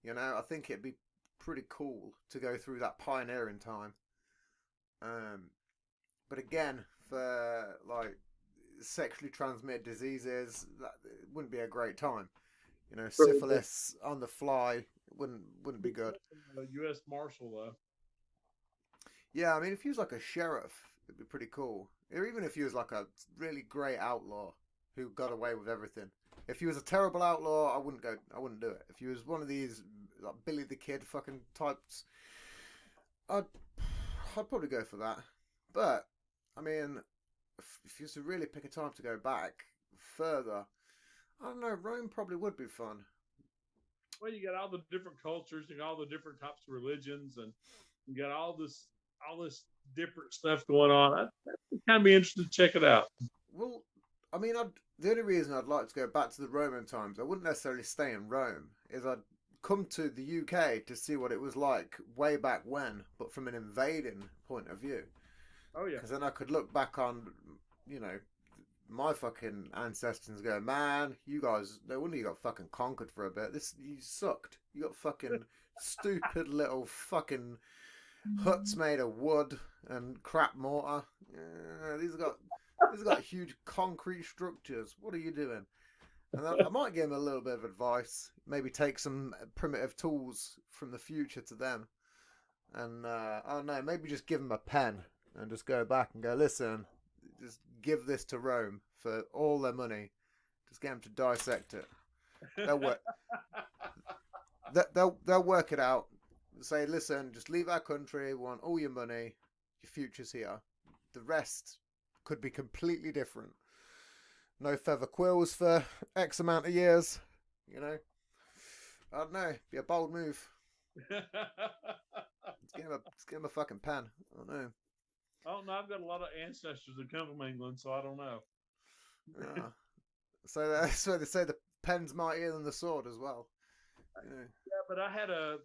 I think it'd be pretty cool to go through that pioneering time. But again, for like sexually transmitted diseases, that it wouldn't be a great time. Syphilis on the fly wouldn't be good. U.S. Marshal though. Yeah, I mean, if he was like a sheriff, it'd be pretty cool. Or even if he was like a really great outlaw who got away with everything. If he was a terrible outlaw, I wouldn't do it. If he was one of these like Billy the Kid fucking types, I'd probably go for that. But I mean, if you was to really pick a time to go back further, I don't know. Rome probably would be fun. Well, you got all the different cultures, you got all the different types of religions, and you got all this different stuff going on. I'd kind of be interested to check it out. Well, I mean, the only reason I'd like to go back to the Roman times, I wouldn't necessarily stay in Rome, is I'd come to the UK to see what it was like way back when, but from an invading point of view. Oh yeah. Because then I could look back on, my fucking ancestors and go, man, you guys, no wonder you got fucking conquered for a bit. You sucked. You got fucking stupid little fucking huts made of wood and crap mortar. These have got huge concrete structures. What are you doing? And I might give them a little bit of advice. Maybe take some primitive tools from the future to them. And I don't know, maybe just give them a pen and just go back and go, listen, just give this to Rome for all their money. Just get them to dissect it. They'll work. They'll work it out. Say, listen, just leave our country. We want all your money. Your future's here. The rest could be completely different. No feather quills for X amount of years. I don't know. Be a bold move. Let's give him a fucking pen. I don't know. I don't know. I've got a lot of ancestors that come from England, so I don't know. So that's why they say the pen's mightier than the sword as well. Yeah, but I had an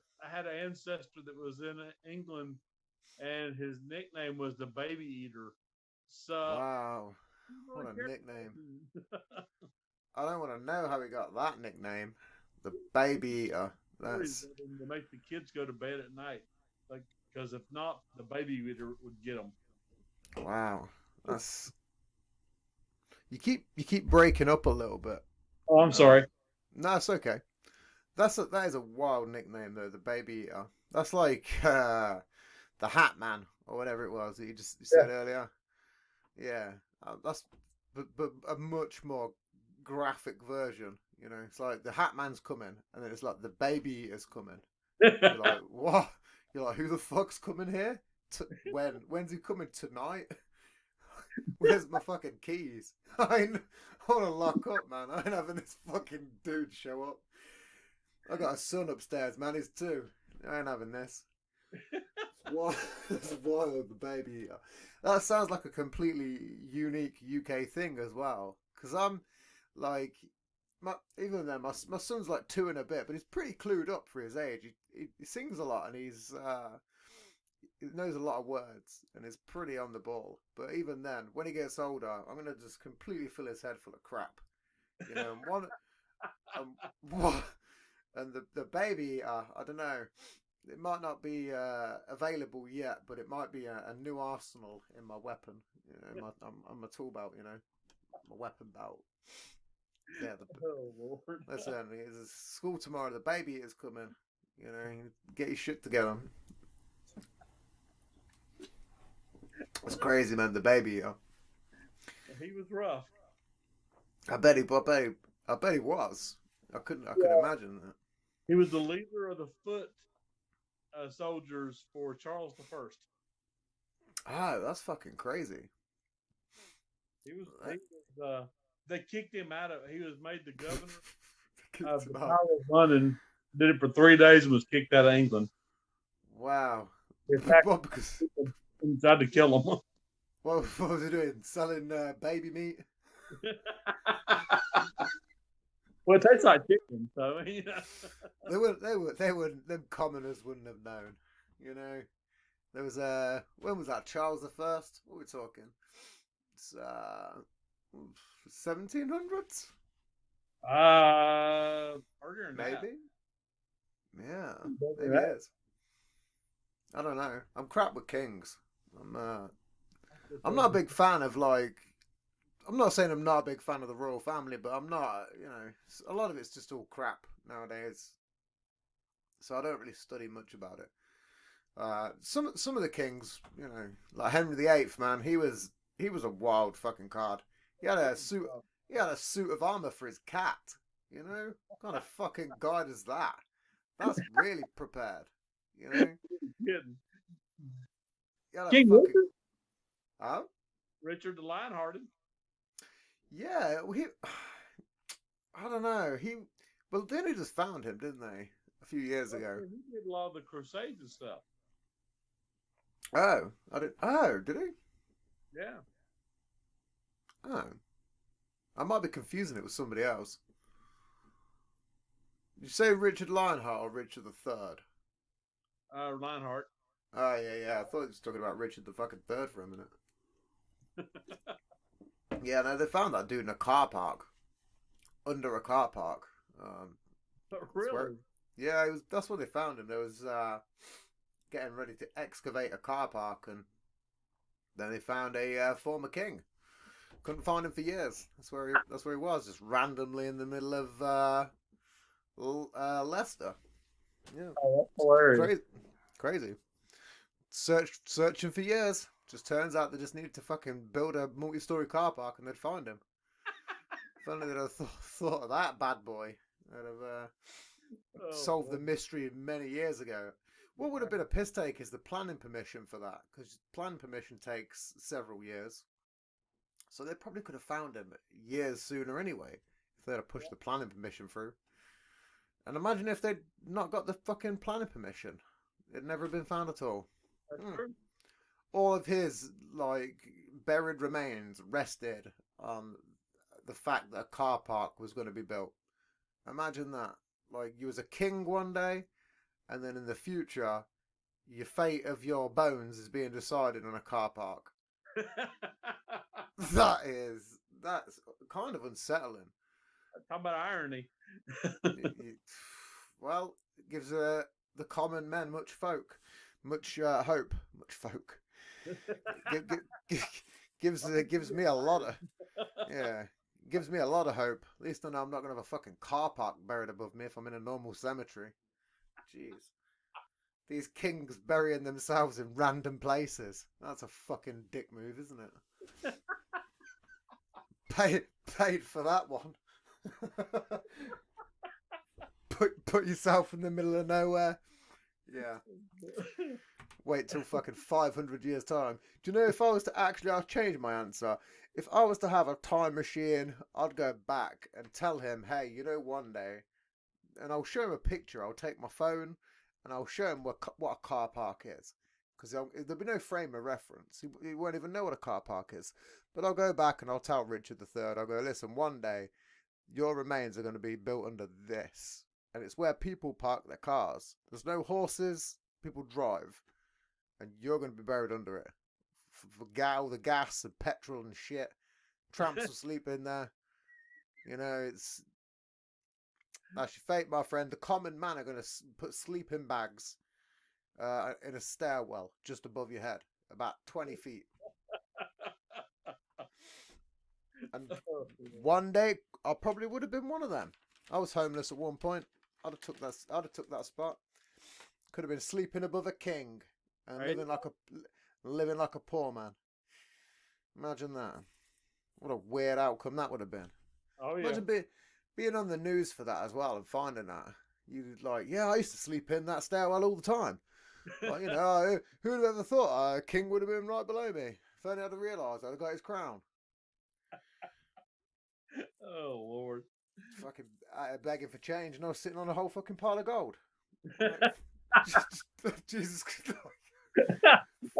ancestor that was in England, and his nickname was the Baby Eater. So wow, what a nickname! I don't want to know how he got that nickname, the Baby Eater. That's to make the kids go to bed at night, because if not, the Baby Eater would get them. Wow, that's you keep breaking up a little bit. Oh, I'm sorry. No, it's okay. That is a wild nickname though, the Baby Eater. That's like the Hat Man or whatever it was that you Yeah. said earlier. Yeah, that's but a much more graphic version. You know, it's like the Hat Man's coming, and then it's like the baby is coming. You're like, what? You're like, who the fuck's coming here? When? When's he coming tonight? Where's my fucking keys? I want to lock up, man. I ain't having this fucking dude show up. I got a son upstairs, man. He's two. I ain't having this. What? It's wild, the baby eater. That sounds like a completely unique UK thing as well. Because I'm like, even then, my son's like two and a bit, but he's pretty clued up for his age. He sings a lot and he knows a lot of words and is pretty on the ball. But even then, when he gets older, I'm gonna just completely fill his head full of crap. You know, and one and the baby, I don't know. It might not be available yet, but it might be a new arsenal in my weapon. You know, on my tool belt. You know, my weapon belt. Yeah, Oh, Lord. listen, it's school tomorrow. The baby is coming. You know, get your shit together. It's crazy, man. The baby. He was rough. I bet he. I bet he was. I couldn't Yeah. imagine that. He was the leader of the foot soldiers for Charles the First. Ah, that's fucking crazy. He was. They kicked him out of. He was made the governor Kicked of him the out. Tower of London. Did it for 3 days and was kicked out of England. Wow. They attacked What? Because people and tried to kill him. what was he doing? Selling baby meat? Well, it tastes like chicken, so you know. Them commoners wouldn't have known. You know, there was when was that? Charles the First? What are we talking? It's 1700s, Earlier than that. maybe. Yeah, maybe it is. I don't know. I'm crap with kings. I'm not a big fan of like. I'm not saying I'm not a big fan of the royal family, but I'm not. You know, a lot of it's just all crap nowadays. So I don't really study much about it. Some of the kings, you know, like Henry VIII, man, he was a wild fucking card. He had a suit. He had a suit of armor for his cat. You know, what kind of fucking guide is that? That's really prepared. You know, Kidding. he had a King fucking. Richard? Oh, Richard the Lionhearted. yeah. He. I don't know. Well, they only just found him, didn't they? A few years ago. He did a lot of the Crusades and stuff. Oh, I did. Oh, did he? Yeah. Oh, I might be confusing it with somebody else. Did you say Richard Lionheart or Richard the Third? Lionheart. Oh yeah. I thought he was talking about Richard the fucking Third for a minute. Yeah, no, they found that dude in a car park, under a car park. Really? Yeah, it was. That's where they found him. They was getting ready to excavate a car park, and then they found a former king. Couldn't find him for years. That's where he was, just randomly in the middle of Leicester. Yeah, Oh, that's hilarious. crazy. Searching for years. Just turns out they just needed to fucking build a multi-story car park, and they'd find him. If only they'd have thought of that bad boy. They'd have solved the mystery many years ago. What would have been a piss take is the planning permission for that, because planning permission takes several years. So they probably could have found him years sooner anyway, if they'd have pushed the planning permission through. And imagine if they'd not got the fucking planning permission. It'd never been found at all. That's true. All of his, like, buried remains rested on the fact that a car park was going to be built. Imagine that. Like, you was a king one day, and then in the future, your fate of your bones is being decided on a car park. That's kind of unsettling. Talk about irony. Well, it gives the common men much hope. Gives me a lot of gives me a lot of hope. At least I know I'm not gonna have a fucking car park buried above me if I'm in a normal cemetery. Jeez, these kings burying themselves in random places. That's a fucking dick move, isn't it? Paid for that one. put yourself in the middle of nowhere. Yeah. Wait till fucking 500 years time. Do you know, if I was to actually, I'll change my answer. If I was to have a time machine, I'd go back and tell him, hey, you know, one day, and I'll show him a picture. I'll take my phone and I'll show him what a car park is, because there'll be no frame of reference. He won't even know what a car park is. But I'll go back and I'll tell Richard III, I'll go, listen, one day your remains are going to be built under this, and it's where people park their cars. There's no horses, people drive, and you're going to be buried under it. For the gas and petrol and shit. Tramps will sleep in there. You know, that's your fate, my friend. The common man are going to put sleeping bags in a stairwell just above your head, about 20 feet. And one day, I probably would have been one of them. I was homeless at one point. I'd have took that spot. Could have been sleeping above a king and living like a poor man. Imagine that. What a weird outcome that would have been. Oh yeah. Imagine being on the news for that as well and finding that. You'd like, yeah, I used to sleep in that stairwell all the time. Like, you know, who'd have ever thought a king would have been right below me? If only I'd have realised I'd have got his crown. Oh Lord. Fucking begging for change, and I was sitting on a whole fucking pile of gold. Jesus Christ.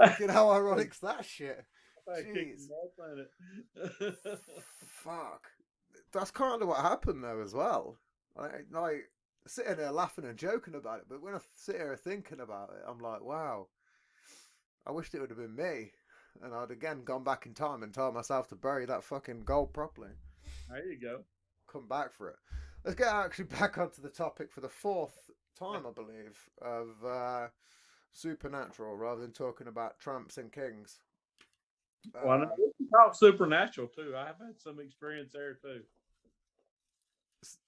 Fucking how ironic's that shit. Jeez. Fuck. That's kind of what happened though as well. Like sitting there laughing and joking about it, but when I sit here thinking about it, I'm like, wow, I wished it would have been me, and I'd again gone back in time and told myself to bury that fucking gold properly. There you go. Come back for it. Let's get actually back onto the topic for the fourth time, I believe, of supernatural, rather than talking about tramps and kings. Well, no, we can talk supernatural too. I've had some experience there too.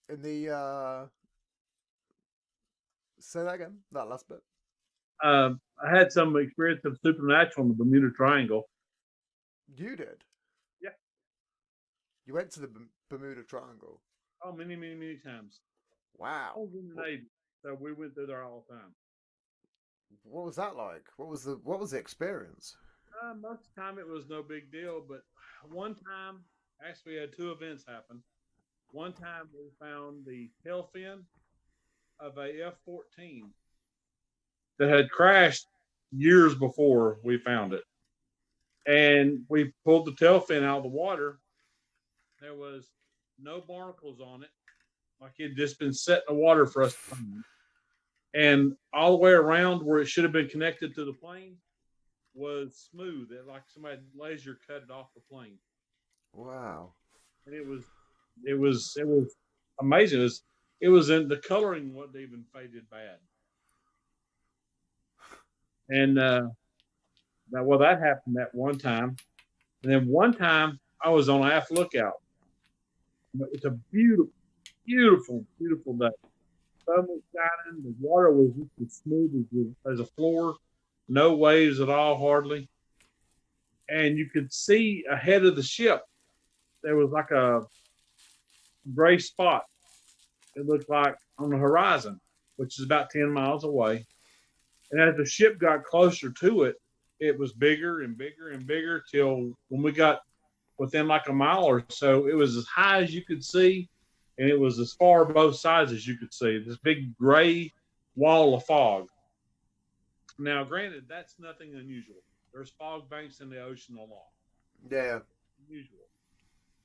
In the say that again, that last bit. I had some experience of supernatural in the Bermuda Triangle. You did? Yeah. You went to the Bermuda Triangle? Oh, many times. Wow. I was in the Navy, so we went through there all the time. What was that like? What was the experience? Most of the time it was no big deal, but one time, actually we had two events happen. One time we found the tail fin of a F-14 that had crashed years before we found it. And we pulled the tail fin out of the water. There was no barnacles on it, like it had just been set in the water for us to find. And all the way around where it should have been connected to the plane was smooth. Like somebody laser cut it off the plane. Wow. And it was amazing. It was in the coloring wasn't even faded bad. And that happened that one time. And then one time I was on aft lookout. It's a beautiful, beautiful, beautiful day. Sun was shining. The water was just as smooth as a floor. No waves at all, hardly. And you could see ahead of the ship, there was like a gray spot. It looked like on the horizon, which is about 10 miles away. And as the ship got closer to it, it was bigger and bigger and bigger till when we got within like a mile or so, it was as high as you could see, and it was as far both sides as you could see. This big gray wall of fog. Now, granted, that's nothing unusual. There's fog banks in the ocean a lot. Yeah. Unusual.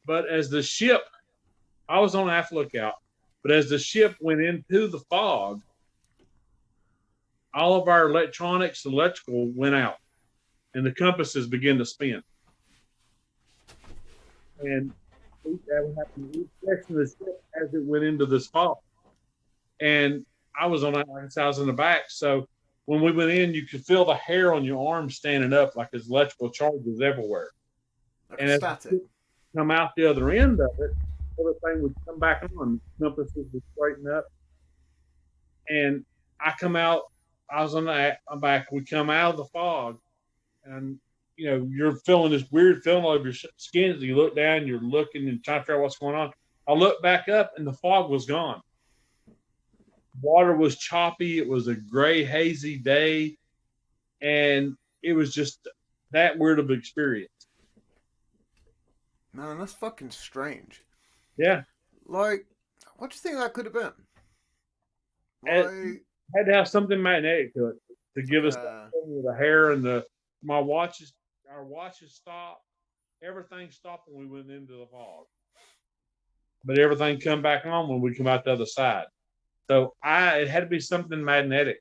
But as the ship, I was on aft lookout, but as the ship went into the fog, all of our electronics and electrical went out, and the compasses began to spin. And that would happen to each section of the ship as it went into this fog. And I was in the back, so when we went in, you could feel the hair on your arm standing up like there's electrical charges everywhere. Like and as static. it come out the other end of it, everything would come back on. Compasses would straighten up. And I come out I was on the back. We come out of the fog, and you're feeling this weird feeling all over your skin as you look down. You're looking and trying to figure out what's going on. I look back up, and the fog was gone. Water was choppy. It was a gray, hazy day, and it was just that weird of an experience. Man, that's fucking strange. Yeah, Like, what do you think that could have been? it Like, had to have something magnetic to it to give us yeah. the hair and my watches. Our watches stopped. Everything stopped when we went into the fog, but everything come back on when we come out the other side. So it had to be something magnetic,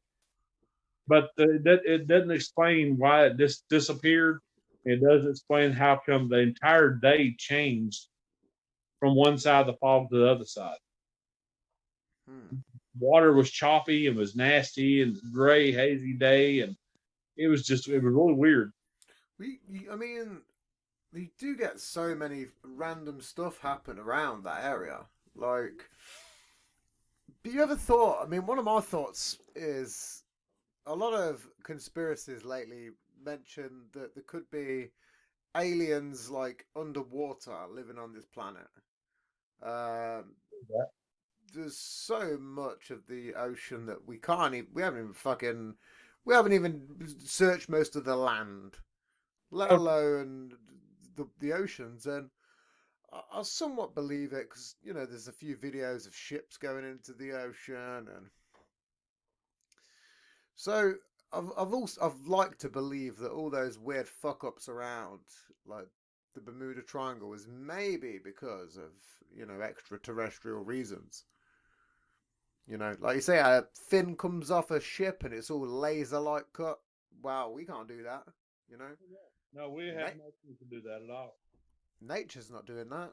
but it doesn't explain why it just disappeared. It doesn't explain how come the entire day changed from one side of the fog to the other side. Hmm. Water was choppy and was nasty and gray, hazy day, and it was really weird. I mean, you do get so many random stuff happen around that area. Like, but you ever thought? I mean, one of my thoughts is a lot of conspiracies lately mention that there could be aliens like underwater living on this planet. Um, there's so much of the ocean that we haven't even searched most of the land, let alone the oceans. And I somewhat believe it because there's a few videos of ships going into the ocean, and so I've liked to believe that all those weird fuck ups around, like the Bermuda Triangle, is maybe because of extraterrestrial reasons. Like you say, a fin comes off a ship and it's all laser like cut. Wow, we can't do that. You know, No, we Na- have nothing to do that at all. nature's not doing that.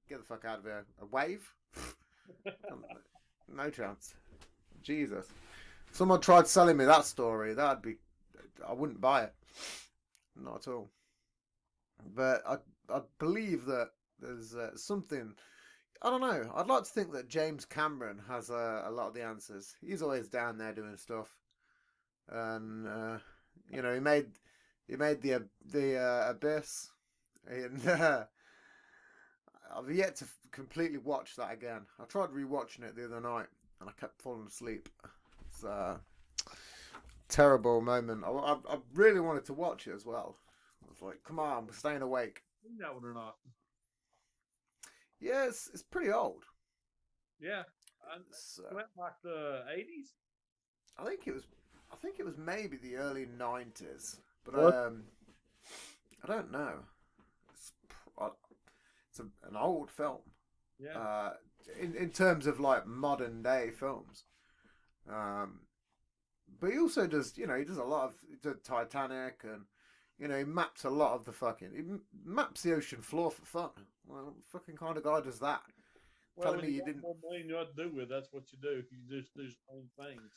Get the fuck out of here. A wave? No chance. Jesus. Someone tried selling me that story. I wouldn't buy it. Not at all. But I believe that there's something. I don't know. I'd like to think that James Cameron has a lot of the answers. He's always down there doing stuff, and he made the Abyss, and I've yet to completely watch that again. I tried rewatching it the other night, and I kept falling asleep. It's a terrible moment. I really wanted to watch it as well. I was like, come on, we're staying awake. Seen that one or not? Yeah, it's pretty old. Yeah, It's, went like the 80s. I think it was. I think it was maybe the early '90s, but What? I don't know. It's an old film. Yeah, Uh, in terms of like modern day films. Um, but he also does. He does a lot of he did Titanic, and he maps a lot of the fucking. He maps the ocean floor for fun. Well, fucking kind of guy does that. well, Telling when me you you got didn't. more money than you know what to do with, that's what you do. You just do strange things.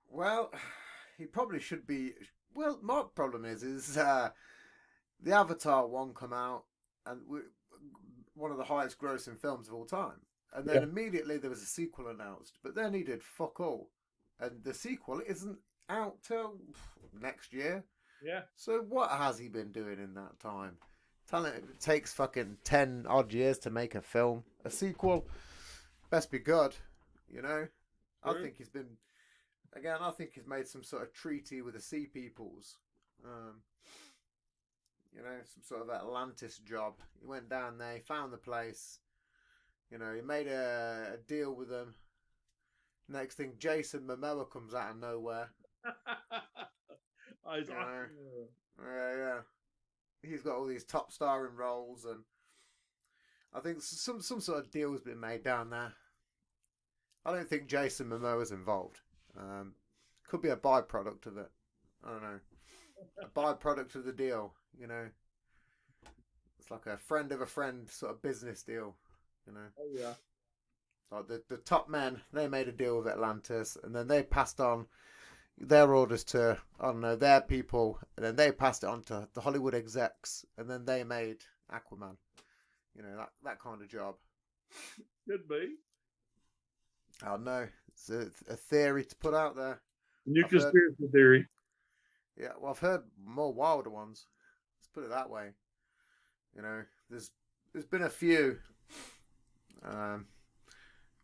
Well, he probably should be. Well, my problem is the Avatar one come out, and one of the highest grossing films of all time. And then Yeah, immediately there was a sequel announced, but then he did fuck all, and the sequel isn't out till next year. yeah. So what has he been doing in that time? Telling it takes fucking 10 odd years to make a film, a sequel. Best be good, you know. I True. think he's been again. I think he's made some sort of treaty with the Sea Peoples. Um, some sort of Atlantis job. He went down there, he found the place. He made a deal with them. Next thing, Jason Momoa comes out of nowhere. Oh, he's You awesome. know, yeah. He's got all these top starring roles, and I think some sort of deal has been made down there. I don't think Jason Momoa's involved. Could be a byproduct of it. I don't know. A byproduct of the deal. It's like a friend of a friend sort of business deal. Oh yeah. Like the top men, they made a deal with Atlantis, and then they passed on their orders to, I don't know, their people, and then they passed it on to the Hollywood execs, and then they made Aquaman. That kind of job. Could be. I don't know. It's a theory to put out there. New I've heard, conspiracy theory. yeah, well, I've heard more wilder ones. Let's put it that way. You know, there's been a few. Um,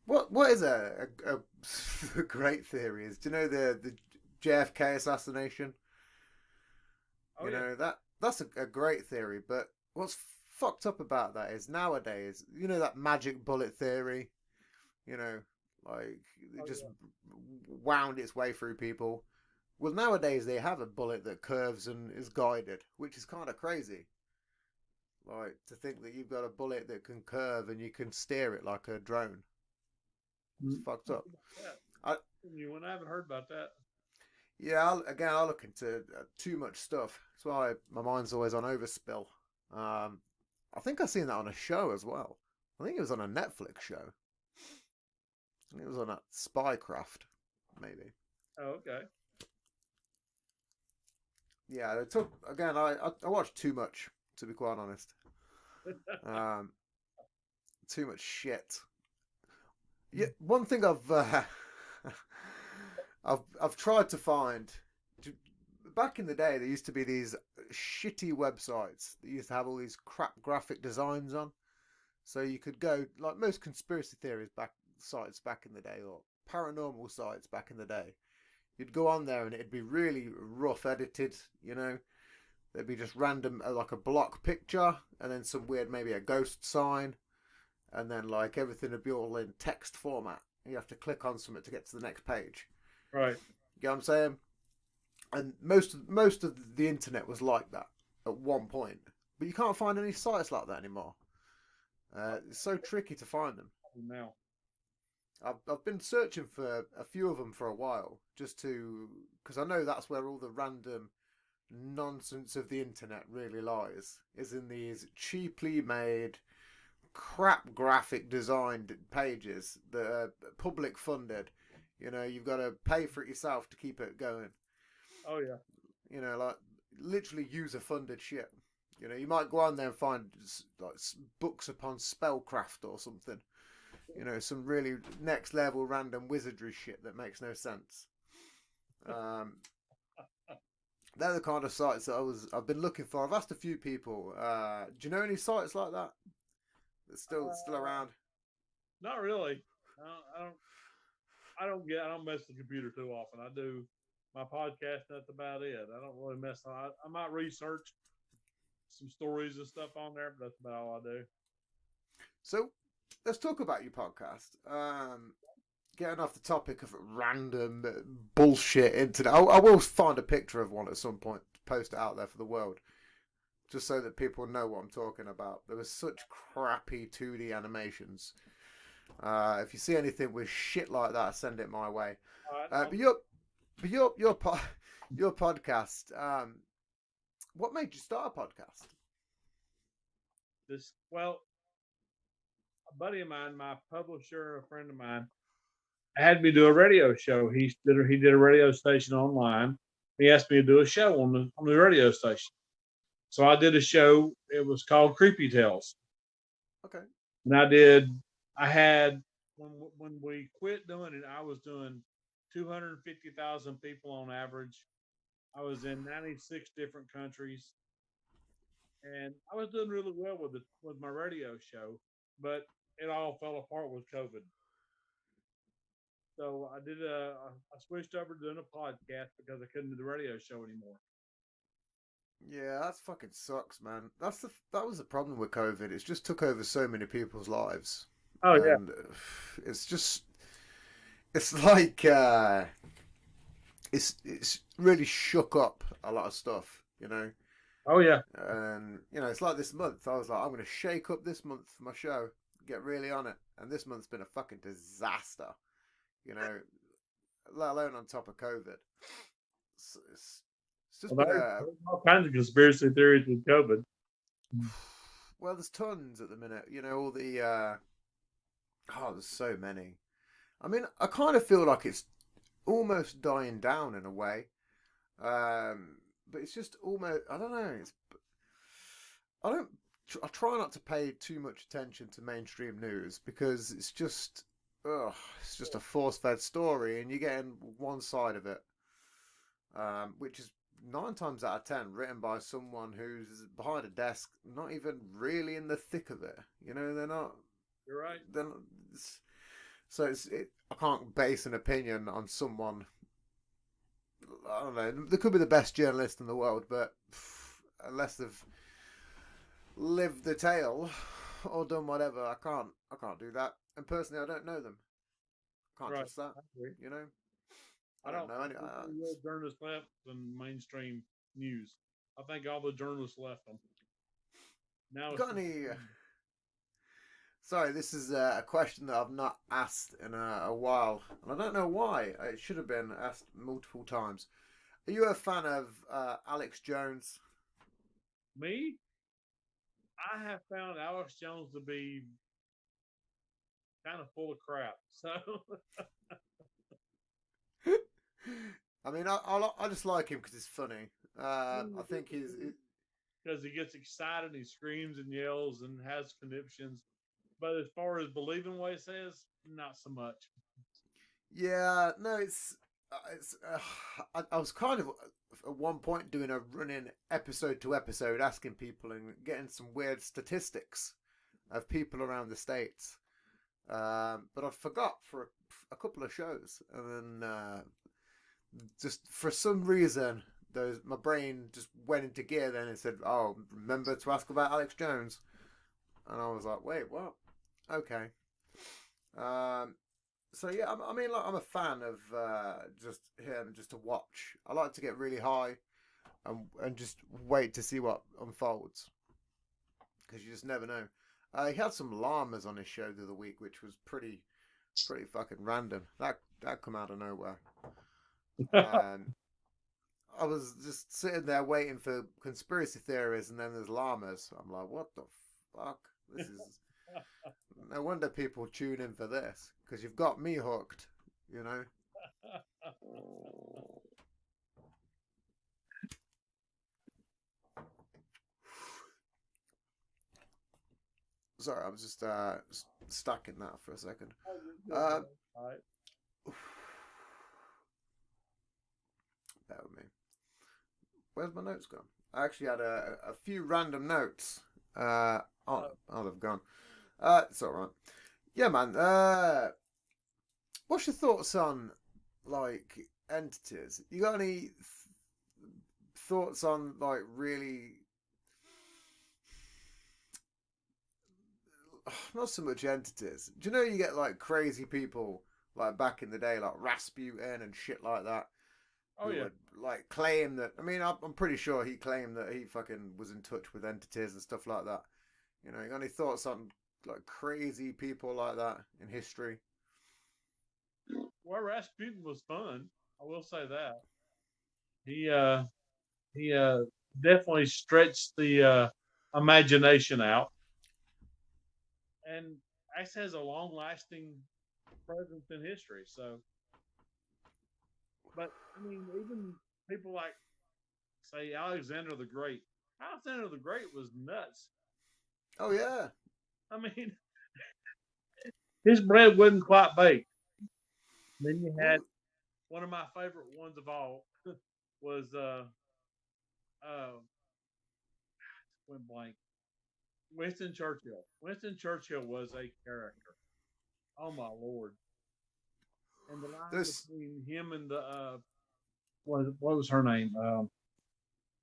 what is a great theory is? Do you know the JFK assassination? Oh You yeah. know that's a great theory, but what's fucked up about that is nowadays, you know, that magic bullet theory. You know, like it Oh just yeah. wound its way through people. Well, nowadays they have a bullet that curves and is guided, which is kind of crazy. Like to think that you've got a bullet that can curve and you can steer it like a drone. It's Mm. fucked How up. about that? I You and I haven't heard about that. Yeah. I'll look into too much stuff. That's why my mind's always on overspill. I think I seen that on a show as well. I think it was on a Netflix show. I think it was on a Spycraft, maybe. Oh, okay. Yeah, it took again. I watched too much, to be quite honest. Um, Too much shit. Yeah, one thing I've tried to find. Back in the day, there used to be these shitty websites that used to have all these crap graphic designs on. So you could go like most conspiracy theories back sites back in the day, or paranormal sites back in the day. You'd go on there and it'd be really rough edited. You know, there'd be just random like a block picture, and then some weird maybe a ghost sign, and then like everything would be all in text format. You have to click on something to get to the next page. Right. You know what I'm saying? And most of the internet was like that at one point, but you can't find any sites like that anymore. It's so tricky to find them. Now. I've been searching for a few of them for a while, just to because I know that's where all the random nonsense of the internet really lies. Is in these cheaply made, crap graphic designed pages that are public funded. You know, you've got to pay for it yourself to keep it going. Oh yeah. You know, like literally user funded shit. You know, you might go on there and find like books upon spellcraft or something. You know, some really next level random wizardry shit that makes no sense. Um, they're the kind of sites that I've been looking for. I've asked a few people. Do you know any sites like that that's still Uh, around? Not really. I don't. I don't mess with the computer too often. I do my podcast. That's about it. I don't really mess. I might research some stories and stuff on there, but that's about all I do. So let's talk about your podcast. Getting off the topic of random bullshit internet, I will find a picture of one at some point to post it out there for the world, just so that people know what I'm talking about. There was such crappy 2D animations. If you see anything with shit like that, send it my way. All right. But your podcast. What made you start a podcast? Well, a buddy of mine, my publisher, a friend of mine, had me do a radio show. He did a radio station online. He asked me to do a show on the radio station. So I did a show. It was called Creepy Tales, Okay. and I did. I had when we quit doing it, I was doing 250,000 people on average. I was in 96 different countries, and I was doing really well with my radio show, but it all fell apart with COVID. So I switched over to doing a podcast because I couldn't do the radio show anymore. Yeah, that's fucking sucks, man. That was the problem with COVID. It's just took over so many people's lives, Oh yeah. and it's just it's like it's really shook up a lot of stuff, you know. Oh yeah. And you know, it's like this month. I was like, I'm gonna shake up this month for my show, get really on it, and this month's been a fucking disaster, you know. Let alone on top of COVID. It's just Well, been a there's all kinds of conspiracy theories with COVID. well, there's tons at the minute. You know, all the there's so many. I mean, I kind of feel like it's almost dying down in a way. But it's just almost I don't know. I don't I try not to pay too much attention to mainstream news because it's just a force-fed story, and you're getting one side of it. which is 9 times out of 10 written by someone who's behind a desk, not even really in the thick of it. You know, they're not. You're right. They're not, so I can't base an opinion on someone. I don't know. They could be the best journalist in the world, but unless they've lived the tale or done whatever, I can't do that. And personally, I don't know them. Can't Right. trust that. I agree. You know. I don't know. think there's any real journalists left in mainstream news. I think all the journalists left them. Now it's Got any? Sorry, this is a question that I've not asked in a while, and I don't know why. It should have been asked multiple times. Are you a fan of Alex Jones? me. I have found Alex Jones to be kind of full of crap. So I mean, I just like him because he's funny. I think he's because he gets excited, he screams and yells and has conniptions. But as far as believing what he says, not so much. yeah. No, it's. I was kind of at one point doing a running episode to episode, asking people and getting some weird statistics of people around the states. But I forgot for a couple of shows, and then just for some reason, my brain just went into gear. Then it said, "Oh, remember to ask about Alex Jones," and I was like, "Wait, what? Okay." So yeah, I mean, like, I'm a fan of just him, just to watch. I like to get really high and just wait to see what unfolds because you just never know. He had some llamas on his show the other week, which was pretty fucking random. That come out of nowhere. I was just sitting there waiting for conspiracy theories, and then there's llamas. I'm like, what the fuck? This is no wonder people tune in for this because you've got me hooked. You know. Sorry, I was just stuck in that for a second. All right. Bear with me. Where's my notes gone? I actually had a few random notes. Oh, they've gone. It's all right. Yeah, man. What's your thoughts on like entities? You got any thoughts on like really? Not so much entities. Do you know you get like crazy people like back in the day, like Rasputin and shit like that? Oh Who yeah. would like claim that. I mean, I'm pretty sure he claimed that he fucking was in touch with entities and stuff like that. You know, you got any thoughts on like crazy people like that in history? Well, Rasputin was fun. I will say that. He definitely stretched the imagination out, and actually has a long lasting presence in history. So, but I mean, even people like say Alexander the Great. Alexander the Great was nuts. Oh yeah, I mean, his bread wasn't quite baked. Then you had well, one of my favorite ones of all was went blank. Winston Churchill. Winston Churchill was a character. Oh my lord! And the line this. between him and the what was her name?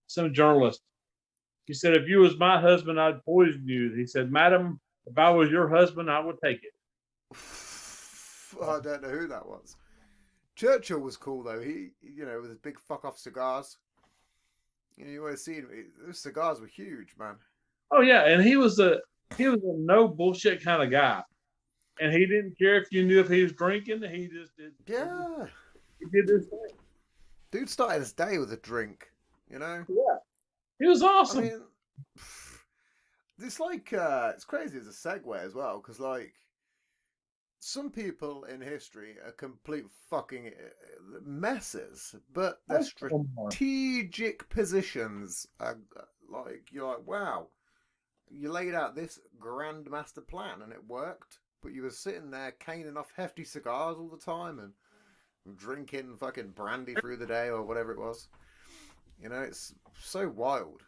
Some journalist. He said, "If you was my husband, I'd poison you." He said, "Madam, if I was your husband, I would take it." I don't know who that was. Churchill was cool though. He, you know, with his big fuck off cigars. You know, you always seen him. Those cigars were huge, man. Oh yeah, and he was a no bullshit kind of guy, and he didn't care if you knew if he was drinking. He just did. Yeah, He did this thing. dude started his day with a drink. You know. Yeah, he was I awesome. mean, it's like it's crazy as a segue as well because like some people in history are complete fucking messes, but their strategic positions are like you're like, wow, you laid out this grand master plan and it worked, but you were sitting there caning off hefty cigars all the time, and drinking fucking brandy through the day or whatever it was. You know, it's so wild.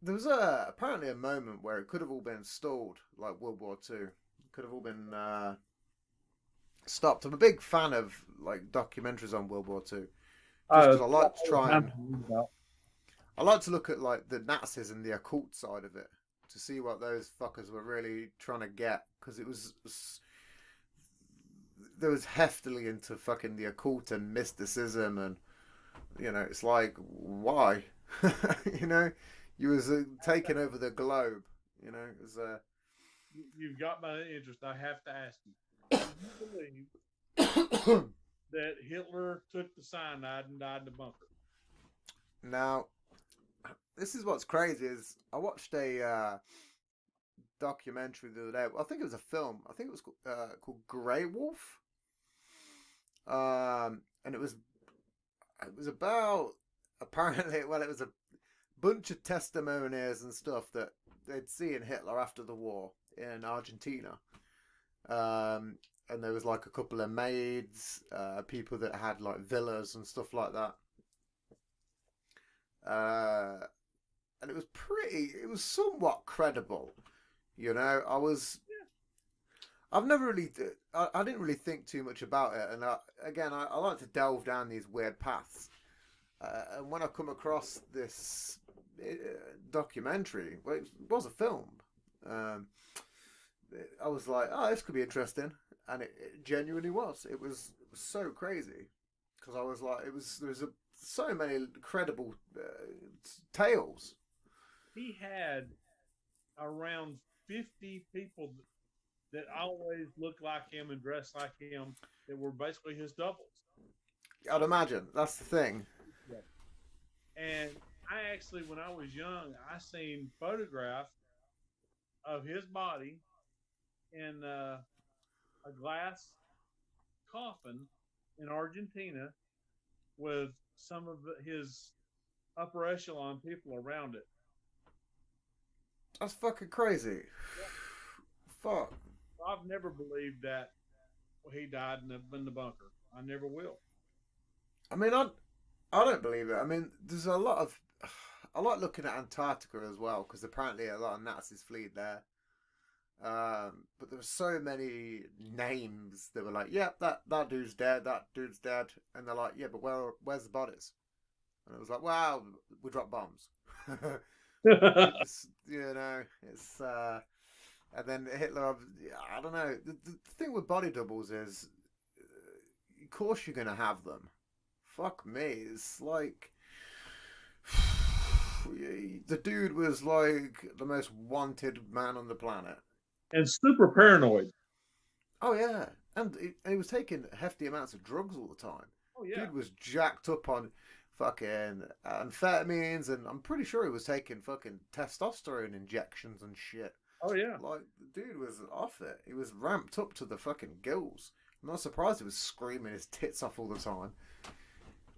There was apparently a moment where it could have all been stalled, like World War Two. It could have all been stopped. I'm a big fan of like documentaries on World War Two, just because I like to try and I like to look at like the Nazis and the occult side of it to see what those fuckers were really trying to get, because it was there was heftily into fucking the occult and mysticism, and you know, it's like, why? You know, you was taking over the globe. You know, it was You've got my interest. I have to ask you: do you believe that Hitler took the cyanide and died in the bunker? now. This is what's crazy is I watched a documentary the other day. I think it was a film. I think it was called Grey Wolf. And it was about, apparently, well, it was a bunch of testimonies and stuff that they'd seen Hitler after the war in Argentina. And there was like a couple of maids, people that had like villas and stuff like that. And it was somewhat credible. You know, I've never really, I didn't really think too much about it. And I like to delve down these weird paths. And when I come across this documentary, well, it was a film. I was like, oh, this could be interesting. And it genuinely was. It was so crazy. Because I was like, there was so many credible tales. He had around 50 people that always looked like him and dressed like him that were basically his doubles. I'd imagine. That's the thing. And I actually, when I was young, I seen photographs of his body in a glass coffin in Argentina with some of his upper echelon people around it. That's fucking crazy. Yeah. Fuck. I've never believed that he died in the bunker. I never will. I mean, I don't believe it. I mean, there's a lot of. I like looking at Antarctica as well, because apparently a lot of Nazis fled there. But there were so many names that were like, yep, that dude's dead, that dude's dead. And they're like, yeah, but where's the bodies? And it was like, wow, we dropped bombs. You know, it's and then Hitler, I don't know, the thing with body doubles is of course you're gonna have them. Fuck me, it's like the dude was like the most wanted man on the planet and super paranoid. Oh yeah, and he was taking hefty amounts of drugs all the time. Oh yeah. Dude was jacked up on fucking amphetamines, and I'm pretty sure he was taking fucking testosterone injections and shit. Oh yeah. Like, the dude was off it. He was ramped up to the fucking gills. I'm not surprised he was screaming his tits off all the time,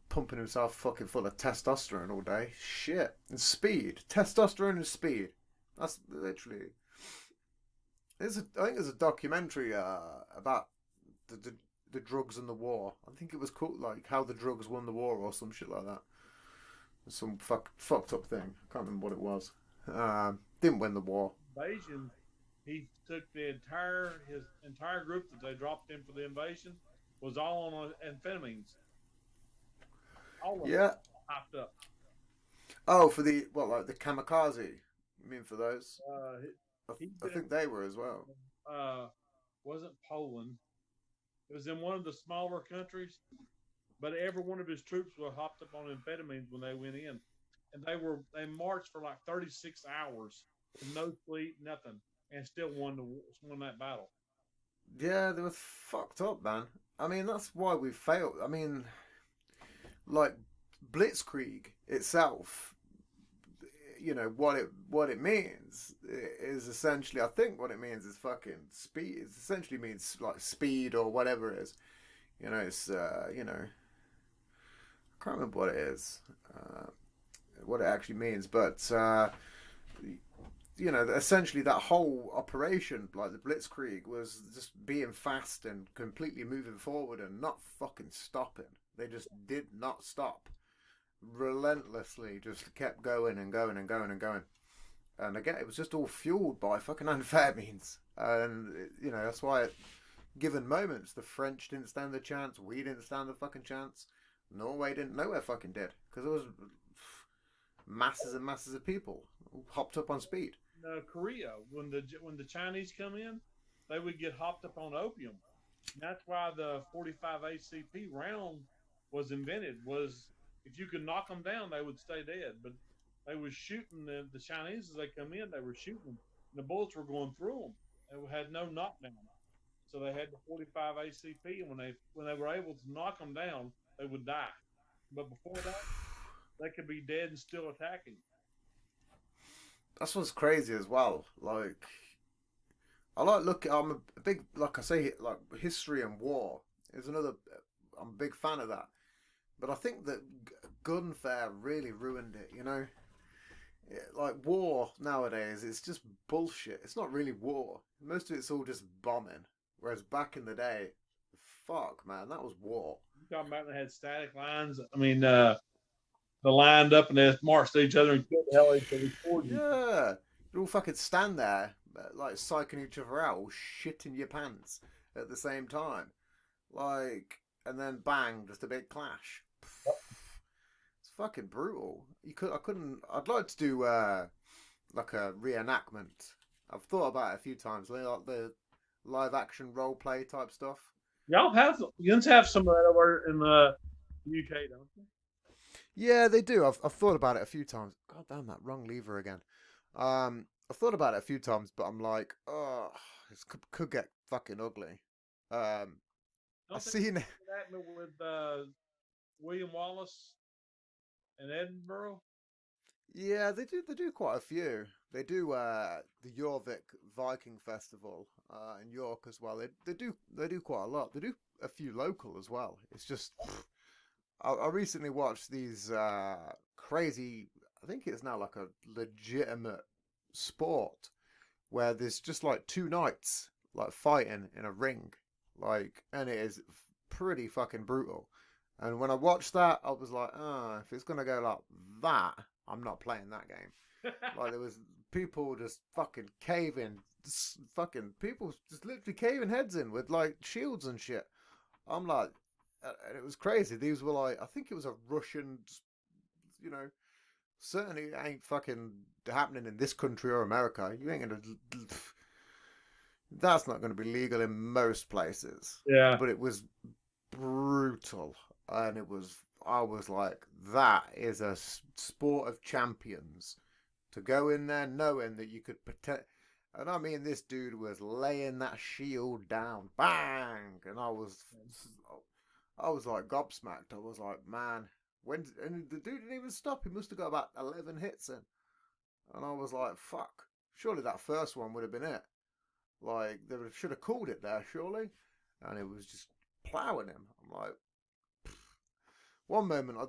pumping himself fucking full of testosterone all day. Shit. And speed. Testosterone and speed. That's literally. I think there's a documentary about the drugs and the war. I think it was called like How the Drugs Won the War or some shit like that. Some fucked up thing. I can't remember what it was. Didn't win the war. Invasion. He took his entire group that they dropped in for the invasion was all on amphetamines. All of them hopped up. Oh, for the like the kamikaze? You mean for those? I think they were as well. Wasn't Poland. It was in one of the smaller countries, but every one of his troops were hopped up on amphetamines when they went in, and they marched for like 36 hours with no sleep, nothing, and still won that battle. Yeah, they were fucked up, man. I mean, that's why we failed. I mean, like Blitzkrieg itself. You know what it means is essentially. I think what it means is fucking speed. It essentially means like speed or whatever it is. You know, it's you know, I can't remember what it is, what it actually means, but essentially that whole operation, like the Blitzkrieg, was just being fast and completely moving forward and not fucking stopping. They just did not stop. Relentlessly just kept going and going and going and going. And again, it was just all fueled by fucking amphetamines. And, that's why at given moments, the French didn't stand a chance, we didn't stand a fucking chance, Norway didn't, nowhere fucking did. Because there was masses and masses of people hopped up on speed. Korea, when the Chinese come in, they would get hopped up on opium. And that's why the 45 ACP round was invented. Was if you could knock them down, they would stay dead. But they was shooting the Chinese as they come in. They were shooting them, and the bullets were going through them. They had no knockdown, so they had the 45 ACP. And when they were able to knock them down, they would die. But before that, they could be dead and still attacking. That's what's crazy as well. Like, I'm a big, like I say, like history and war is another. I'm a big fan of that, but I think that gunfare really ruined it. Like war nowadays, it's just bullshit. It's not really war. Most of it's all just bombing. Whereas back in the day, fuck man, that was war. You talking about they had static lines? I mean, they lined up and they marched each other and killed the hell out of each other. Yeah, you all fucking stand there, like psyching each other out, or shitting your pants at the same time, like, and then bang, just a big clash. It's fucking brutal. I couldn't. I'd like to do like a reenactment. I've thought about it a few times, like the live action role play type stuff. You have some of that over in the UK, don't you? Yeah, they do. I've thought about it a few times. God damn, that wrong lever again. I've thought about it a few times, but I'm like, oh, this could get fucking ugly. I seen it. That with William Wallace in Edinburgh. Yeah, they do. They do quite a few. They do the Jorvik Viking Festival in York as well. They do quite a lot. They do a few local as well. It's just I recently watched these crazy. I think it's now like a legitimate sport where there's just like 2 nights like fighting in a ring, like, and it is pretty fucking brutal. And when I watched that, I was like, if it's gonna go like that, I'm not playing that game. Like there was people just fucking caving, fucking people just literally caving heads in with like shields and shit. I'm like, and it was crazy. These were like, I think it was a Russian, certainly ain't fucking happening in this country or America. You ain't gonna. That's not gonna be legal in most places. Yeah. But it was brutal, and it was. I was like, that is a sport of champions. To go in there knowing that you could protect. And I mean, this dude was laying that shield down, bang, and I was like gobsmacked. I was like, man, and the dude didn't even stop. He must have got about 11 hits in, and I was like, fuck. Surely that first one would have been it. Like they should have called it there, surely, and it was just plowing him. I'm like, one moment I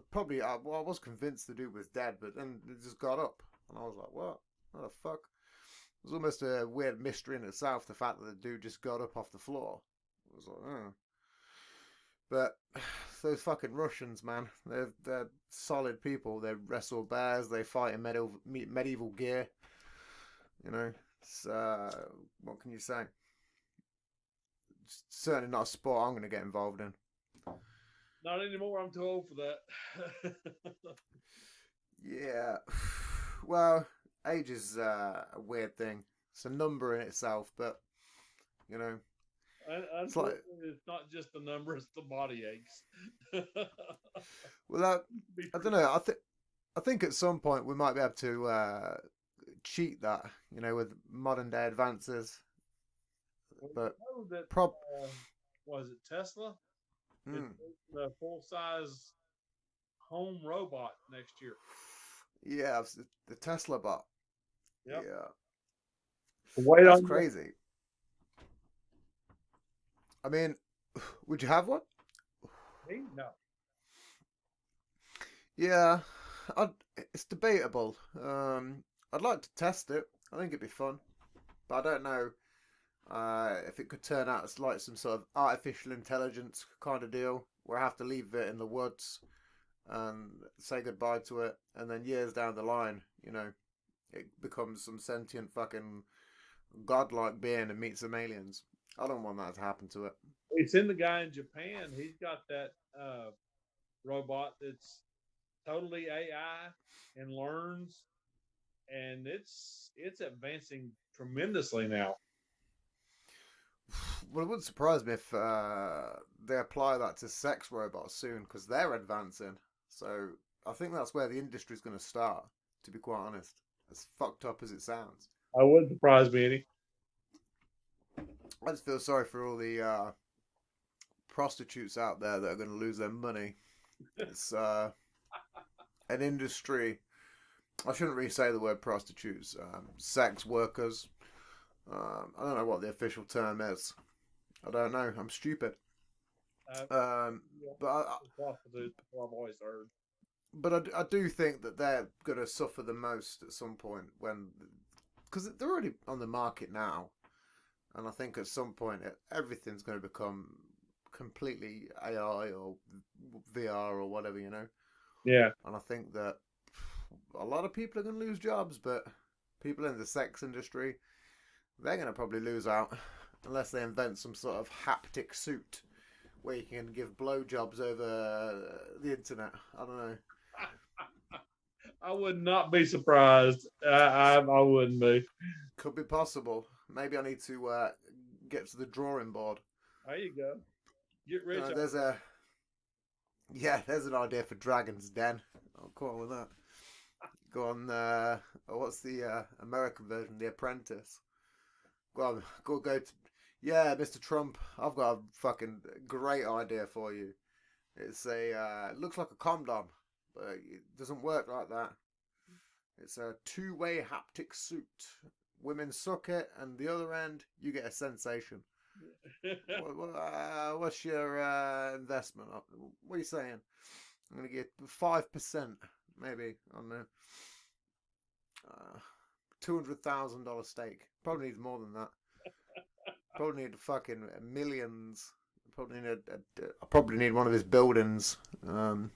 was convinced the dude was dead, but then it just got up, and I was like, what the fuck? It was almost a weird mystery in itself, the fact that the dude just got up off the floor. I was like, oh. But those fucking Russians, man, they're solid people. They wrestle bears. They fight in medieval gear. It's, what can you say? It's certainly not a sport I'm going to get involved in. Not anymore. I'm too old for that. Yeah. Well, age is a weird thing. It's a number in itself, but It's not just the number; it's the body aches. Well, I don't know. I think at some point we might be able to cheat that, with modern day advances. But was it Tesla? The full size home robot next year. Yeah, the Tesla bot. Yep. Yeah, that's crazy. I mean, would you have one? Me? No. Yeah, it's debatable. I'd like to test it. I think it'd be fun, but I don't know if it could turn out as like some sort of artificial intelligence kind of deal where I have to leave it in the woods and say goodbye to it, and then years down the line, it becomes some sentient fucking godlike being and meets some aliens. I don't want that to happen to it. We've seen the guy in Japan. He's got that robot that's totally AI and learns, and it's advancing tremendously now. Well, it wouldn't surprise me if they apply that to sex robots soon because they're advancing. So I think that's where the industry's going to start, to be quite honest. As fucked up as it sounds. I wouldn't surprise me any. I just feel sorry for all the prostitutes out there that are going to lose their money. It's an industry. I shouldn't really say the word prostitutes. Sex workers. I don't know what the official term is. I don't know. I'm stupid. Yeah, But I've always heard. But I do think that they're going to suffer the most at some point because they're already on the market now, and I think at some point everything's going to become completely AI or VR or whatever, Yeah. And I think that a lot of people are going to lose jobs, but people in the sex industry, they're going to probably lose out unless they invent some sort of haptic suit where you can give blowjobs over the internet. I don't know. I would not be surprised. I wouldn't be. Could be possible. Maybe I need to get to the drawing board. There you go. Get rich. There's an idea for Dragon's Den. I'll call with that. Go on. What's the American version? The Apprentice. Go to. Yeah, Mr. Trump. I've got a fucking great idea for you. It's it looks like a condom, but it doesn't work like that. It's a two-way haptic suit. Women suck it, and the other end, you get a sensation. What's your investment? What are you saying? I'm going to get 5%, maybe, on the $200,000 stake. Probably need more than that. Probably need fucking millions. I probably need one of his buildings. Oh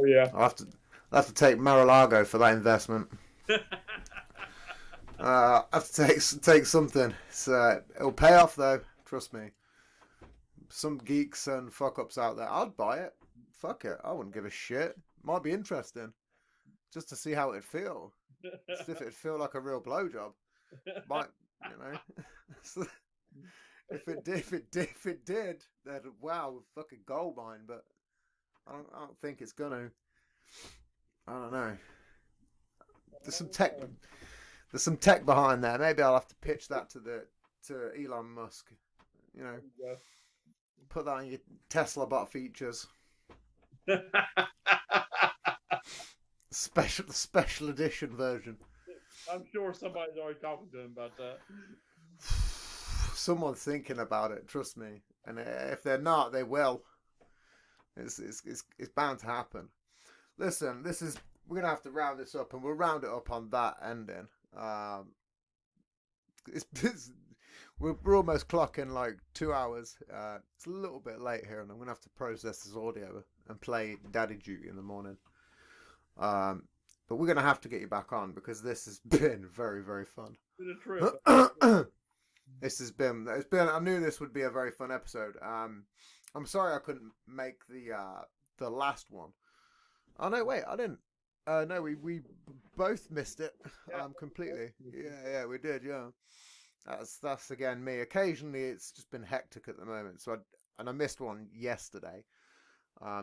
yeah. I'll have to take Mar-a-Lago for that investment. I have to take something. It'll pay off though. Trust me. Some geeks and fuck ups out there. I'd buy it. Fuck it. I wouldn't give a shit. Might be interesting, just to see how it'd feel. Just if it'd feel like a real blowjob. Might, If it did, then wow, fucking gold mine. But I don't think it's gonna. I don't know. There's some tech behind there. Maybe I'll have to pitch that to Elon Musk. Put that on your Tesla bot features. Special edition version. I'm sure somebody's already talking to him about that. Someone's thinking about it, trust me. And if they're not, they will. It's bound to happen. Listen, we're gonna have to round this up, and we'll round it up on that ending. We're almost clocking like 2 hours. It's a little bit late here, and I'm gonna have to process this audio and play Daddy Duty in the morning. But we're gonna have to get you back on because this has been very, very fun. It's been a trip. It's been. I knew this would be a very fun episode. I'm sorry I couldn't make the last one. Oh no, wait, I didn't. No, we both missed it. Completely. Yeah, we did. Yeah, that's again me. Occasionally, it's just been hectic at the moment. So I missed one yesterday.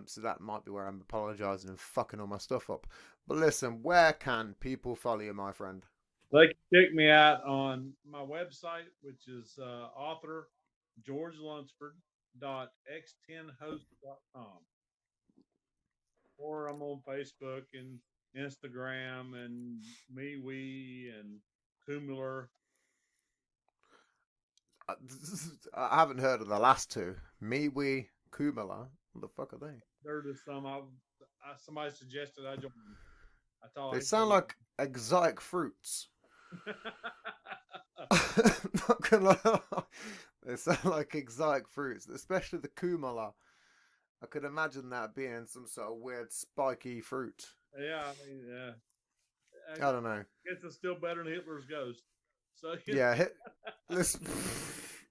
So that might be where I'm apologising and fucking all my stuff up. But listen, where can people follow you, my friend? They can check me out on my website, which is author georgelunsford.x10host.com. Or I'm on Facebook and Instagram and MeWe and Kumler. I haven't heard of the last two. MeWe, Kumala. What the fuck are they? They're just somebody suggested I join them. They sound like exotic fruits. Not gonna lie. They sound like exotic fruits, especially the kumala. I could imagine that being some sort of weird spiky fruit. Yeah, I mean, yeah. I I don't know. guess it's still better than Hitler's ghost. So Yeah, let's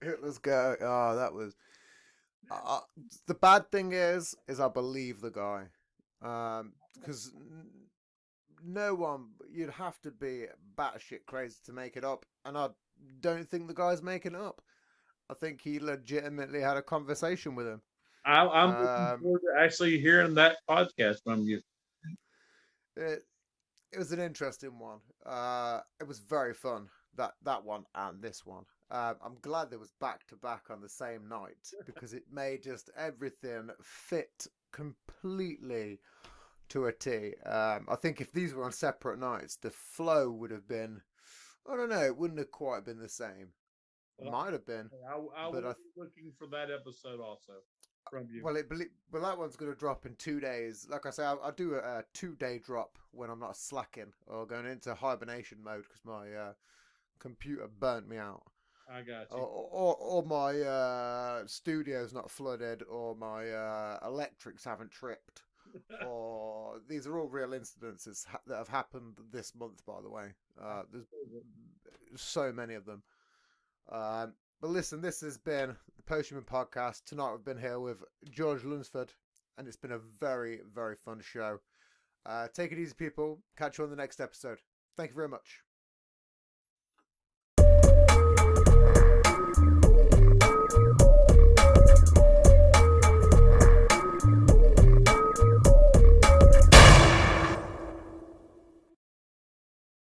Hitler's go. Oh, that was. Uh, the bad thing is I believe the guy, because no one, you'd have to be batshit crazy to make it up, and I don't think the guy's making it up. I think he legitimately had a conversation with him. I'm looking Um, forward to actually hearing that podcast from you. it it was an interesting one. It was very fun, that one and this one. I'm glad they was back to back on the same night because it made just everything fit completely to a T. I think if these were on separate nights, the flow would have been, I don't know, it wouldn't have quite been the same. Well, Might have been, I will but be looking for that episode also from you. well, that one's going to drop in 2 days. Like I say, I'll do a 2 day drop when I'm not slacking or going into hibernation mode because my computer burnt me out. I got you. Or my studio's not flooded, or my electrics haven't tripped, or these are all real incidences that have happened this month. By the way, there's so many of them. But listen, this has been the Posthuman Podcast. Tonight we've been here with George Lunsford, and it's been a very, very fun show. Take it easy, people. Catch you on the next episode. Thank you very much.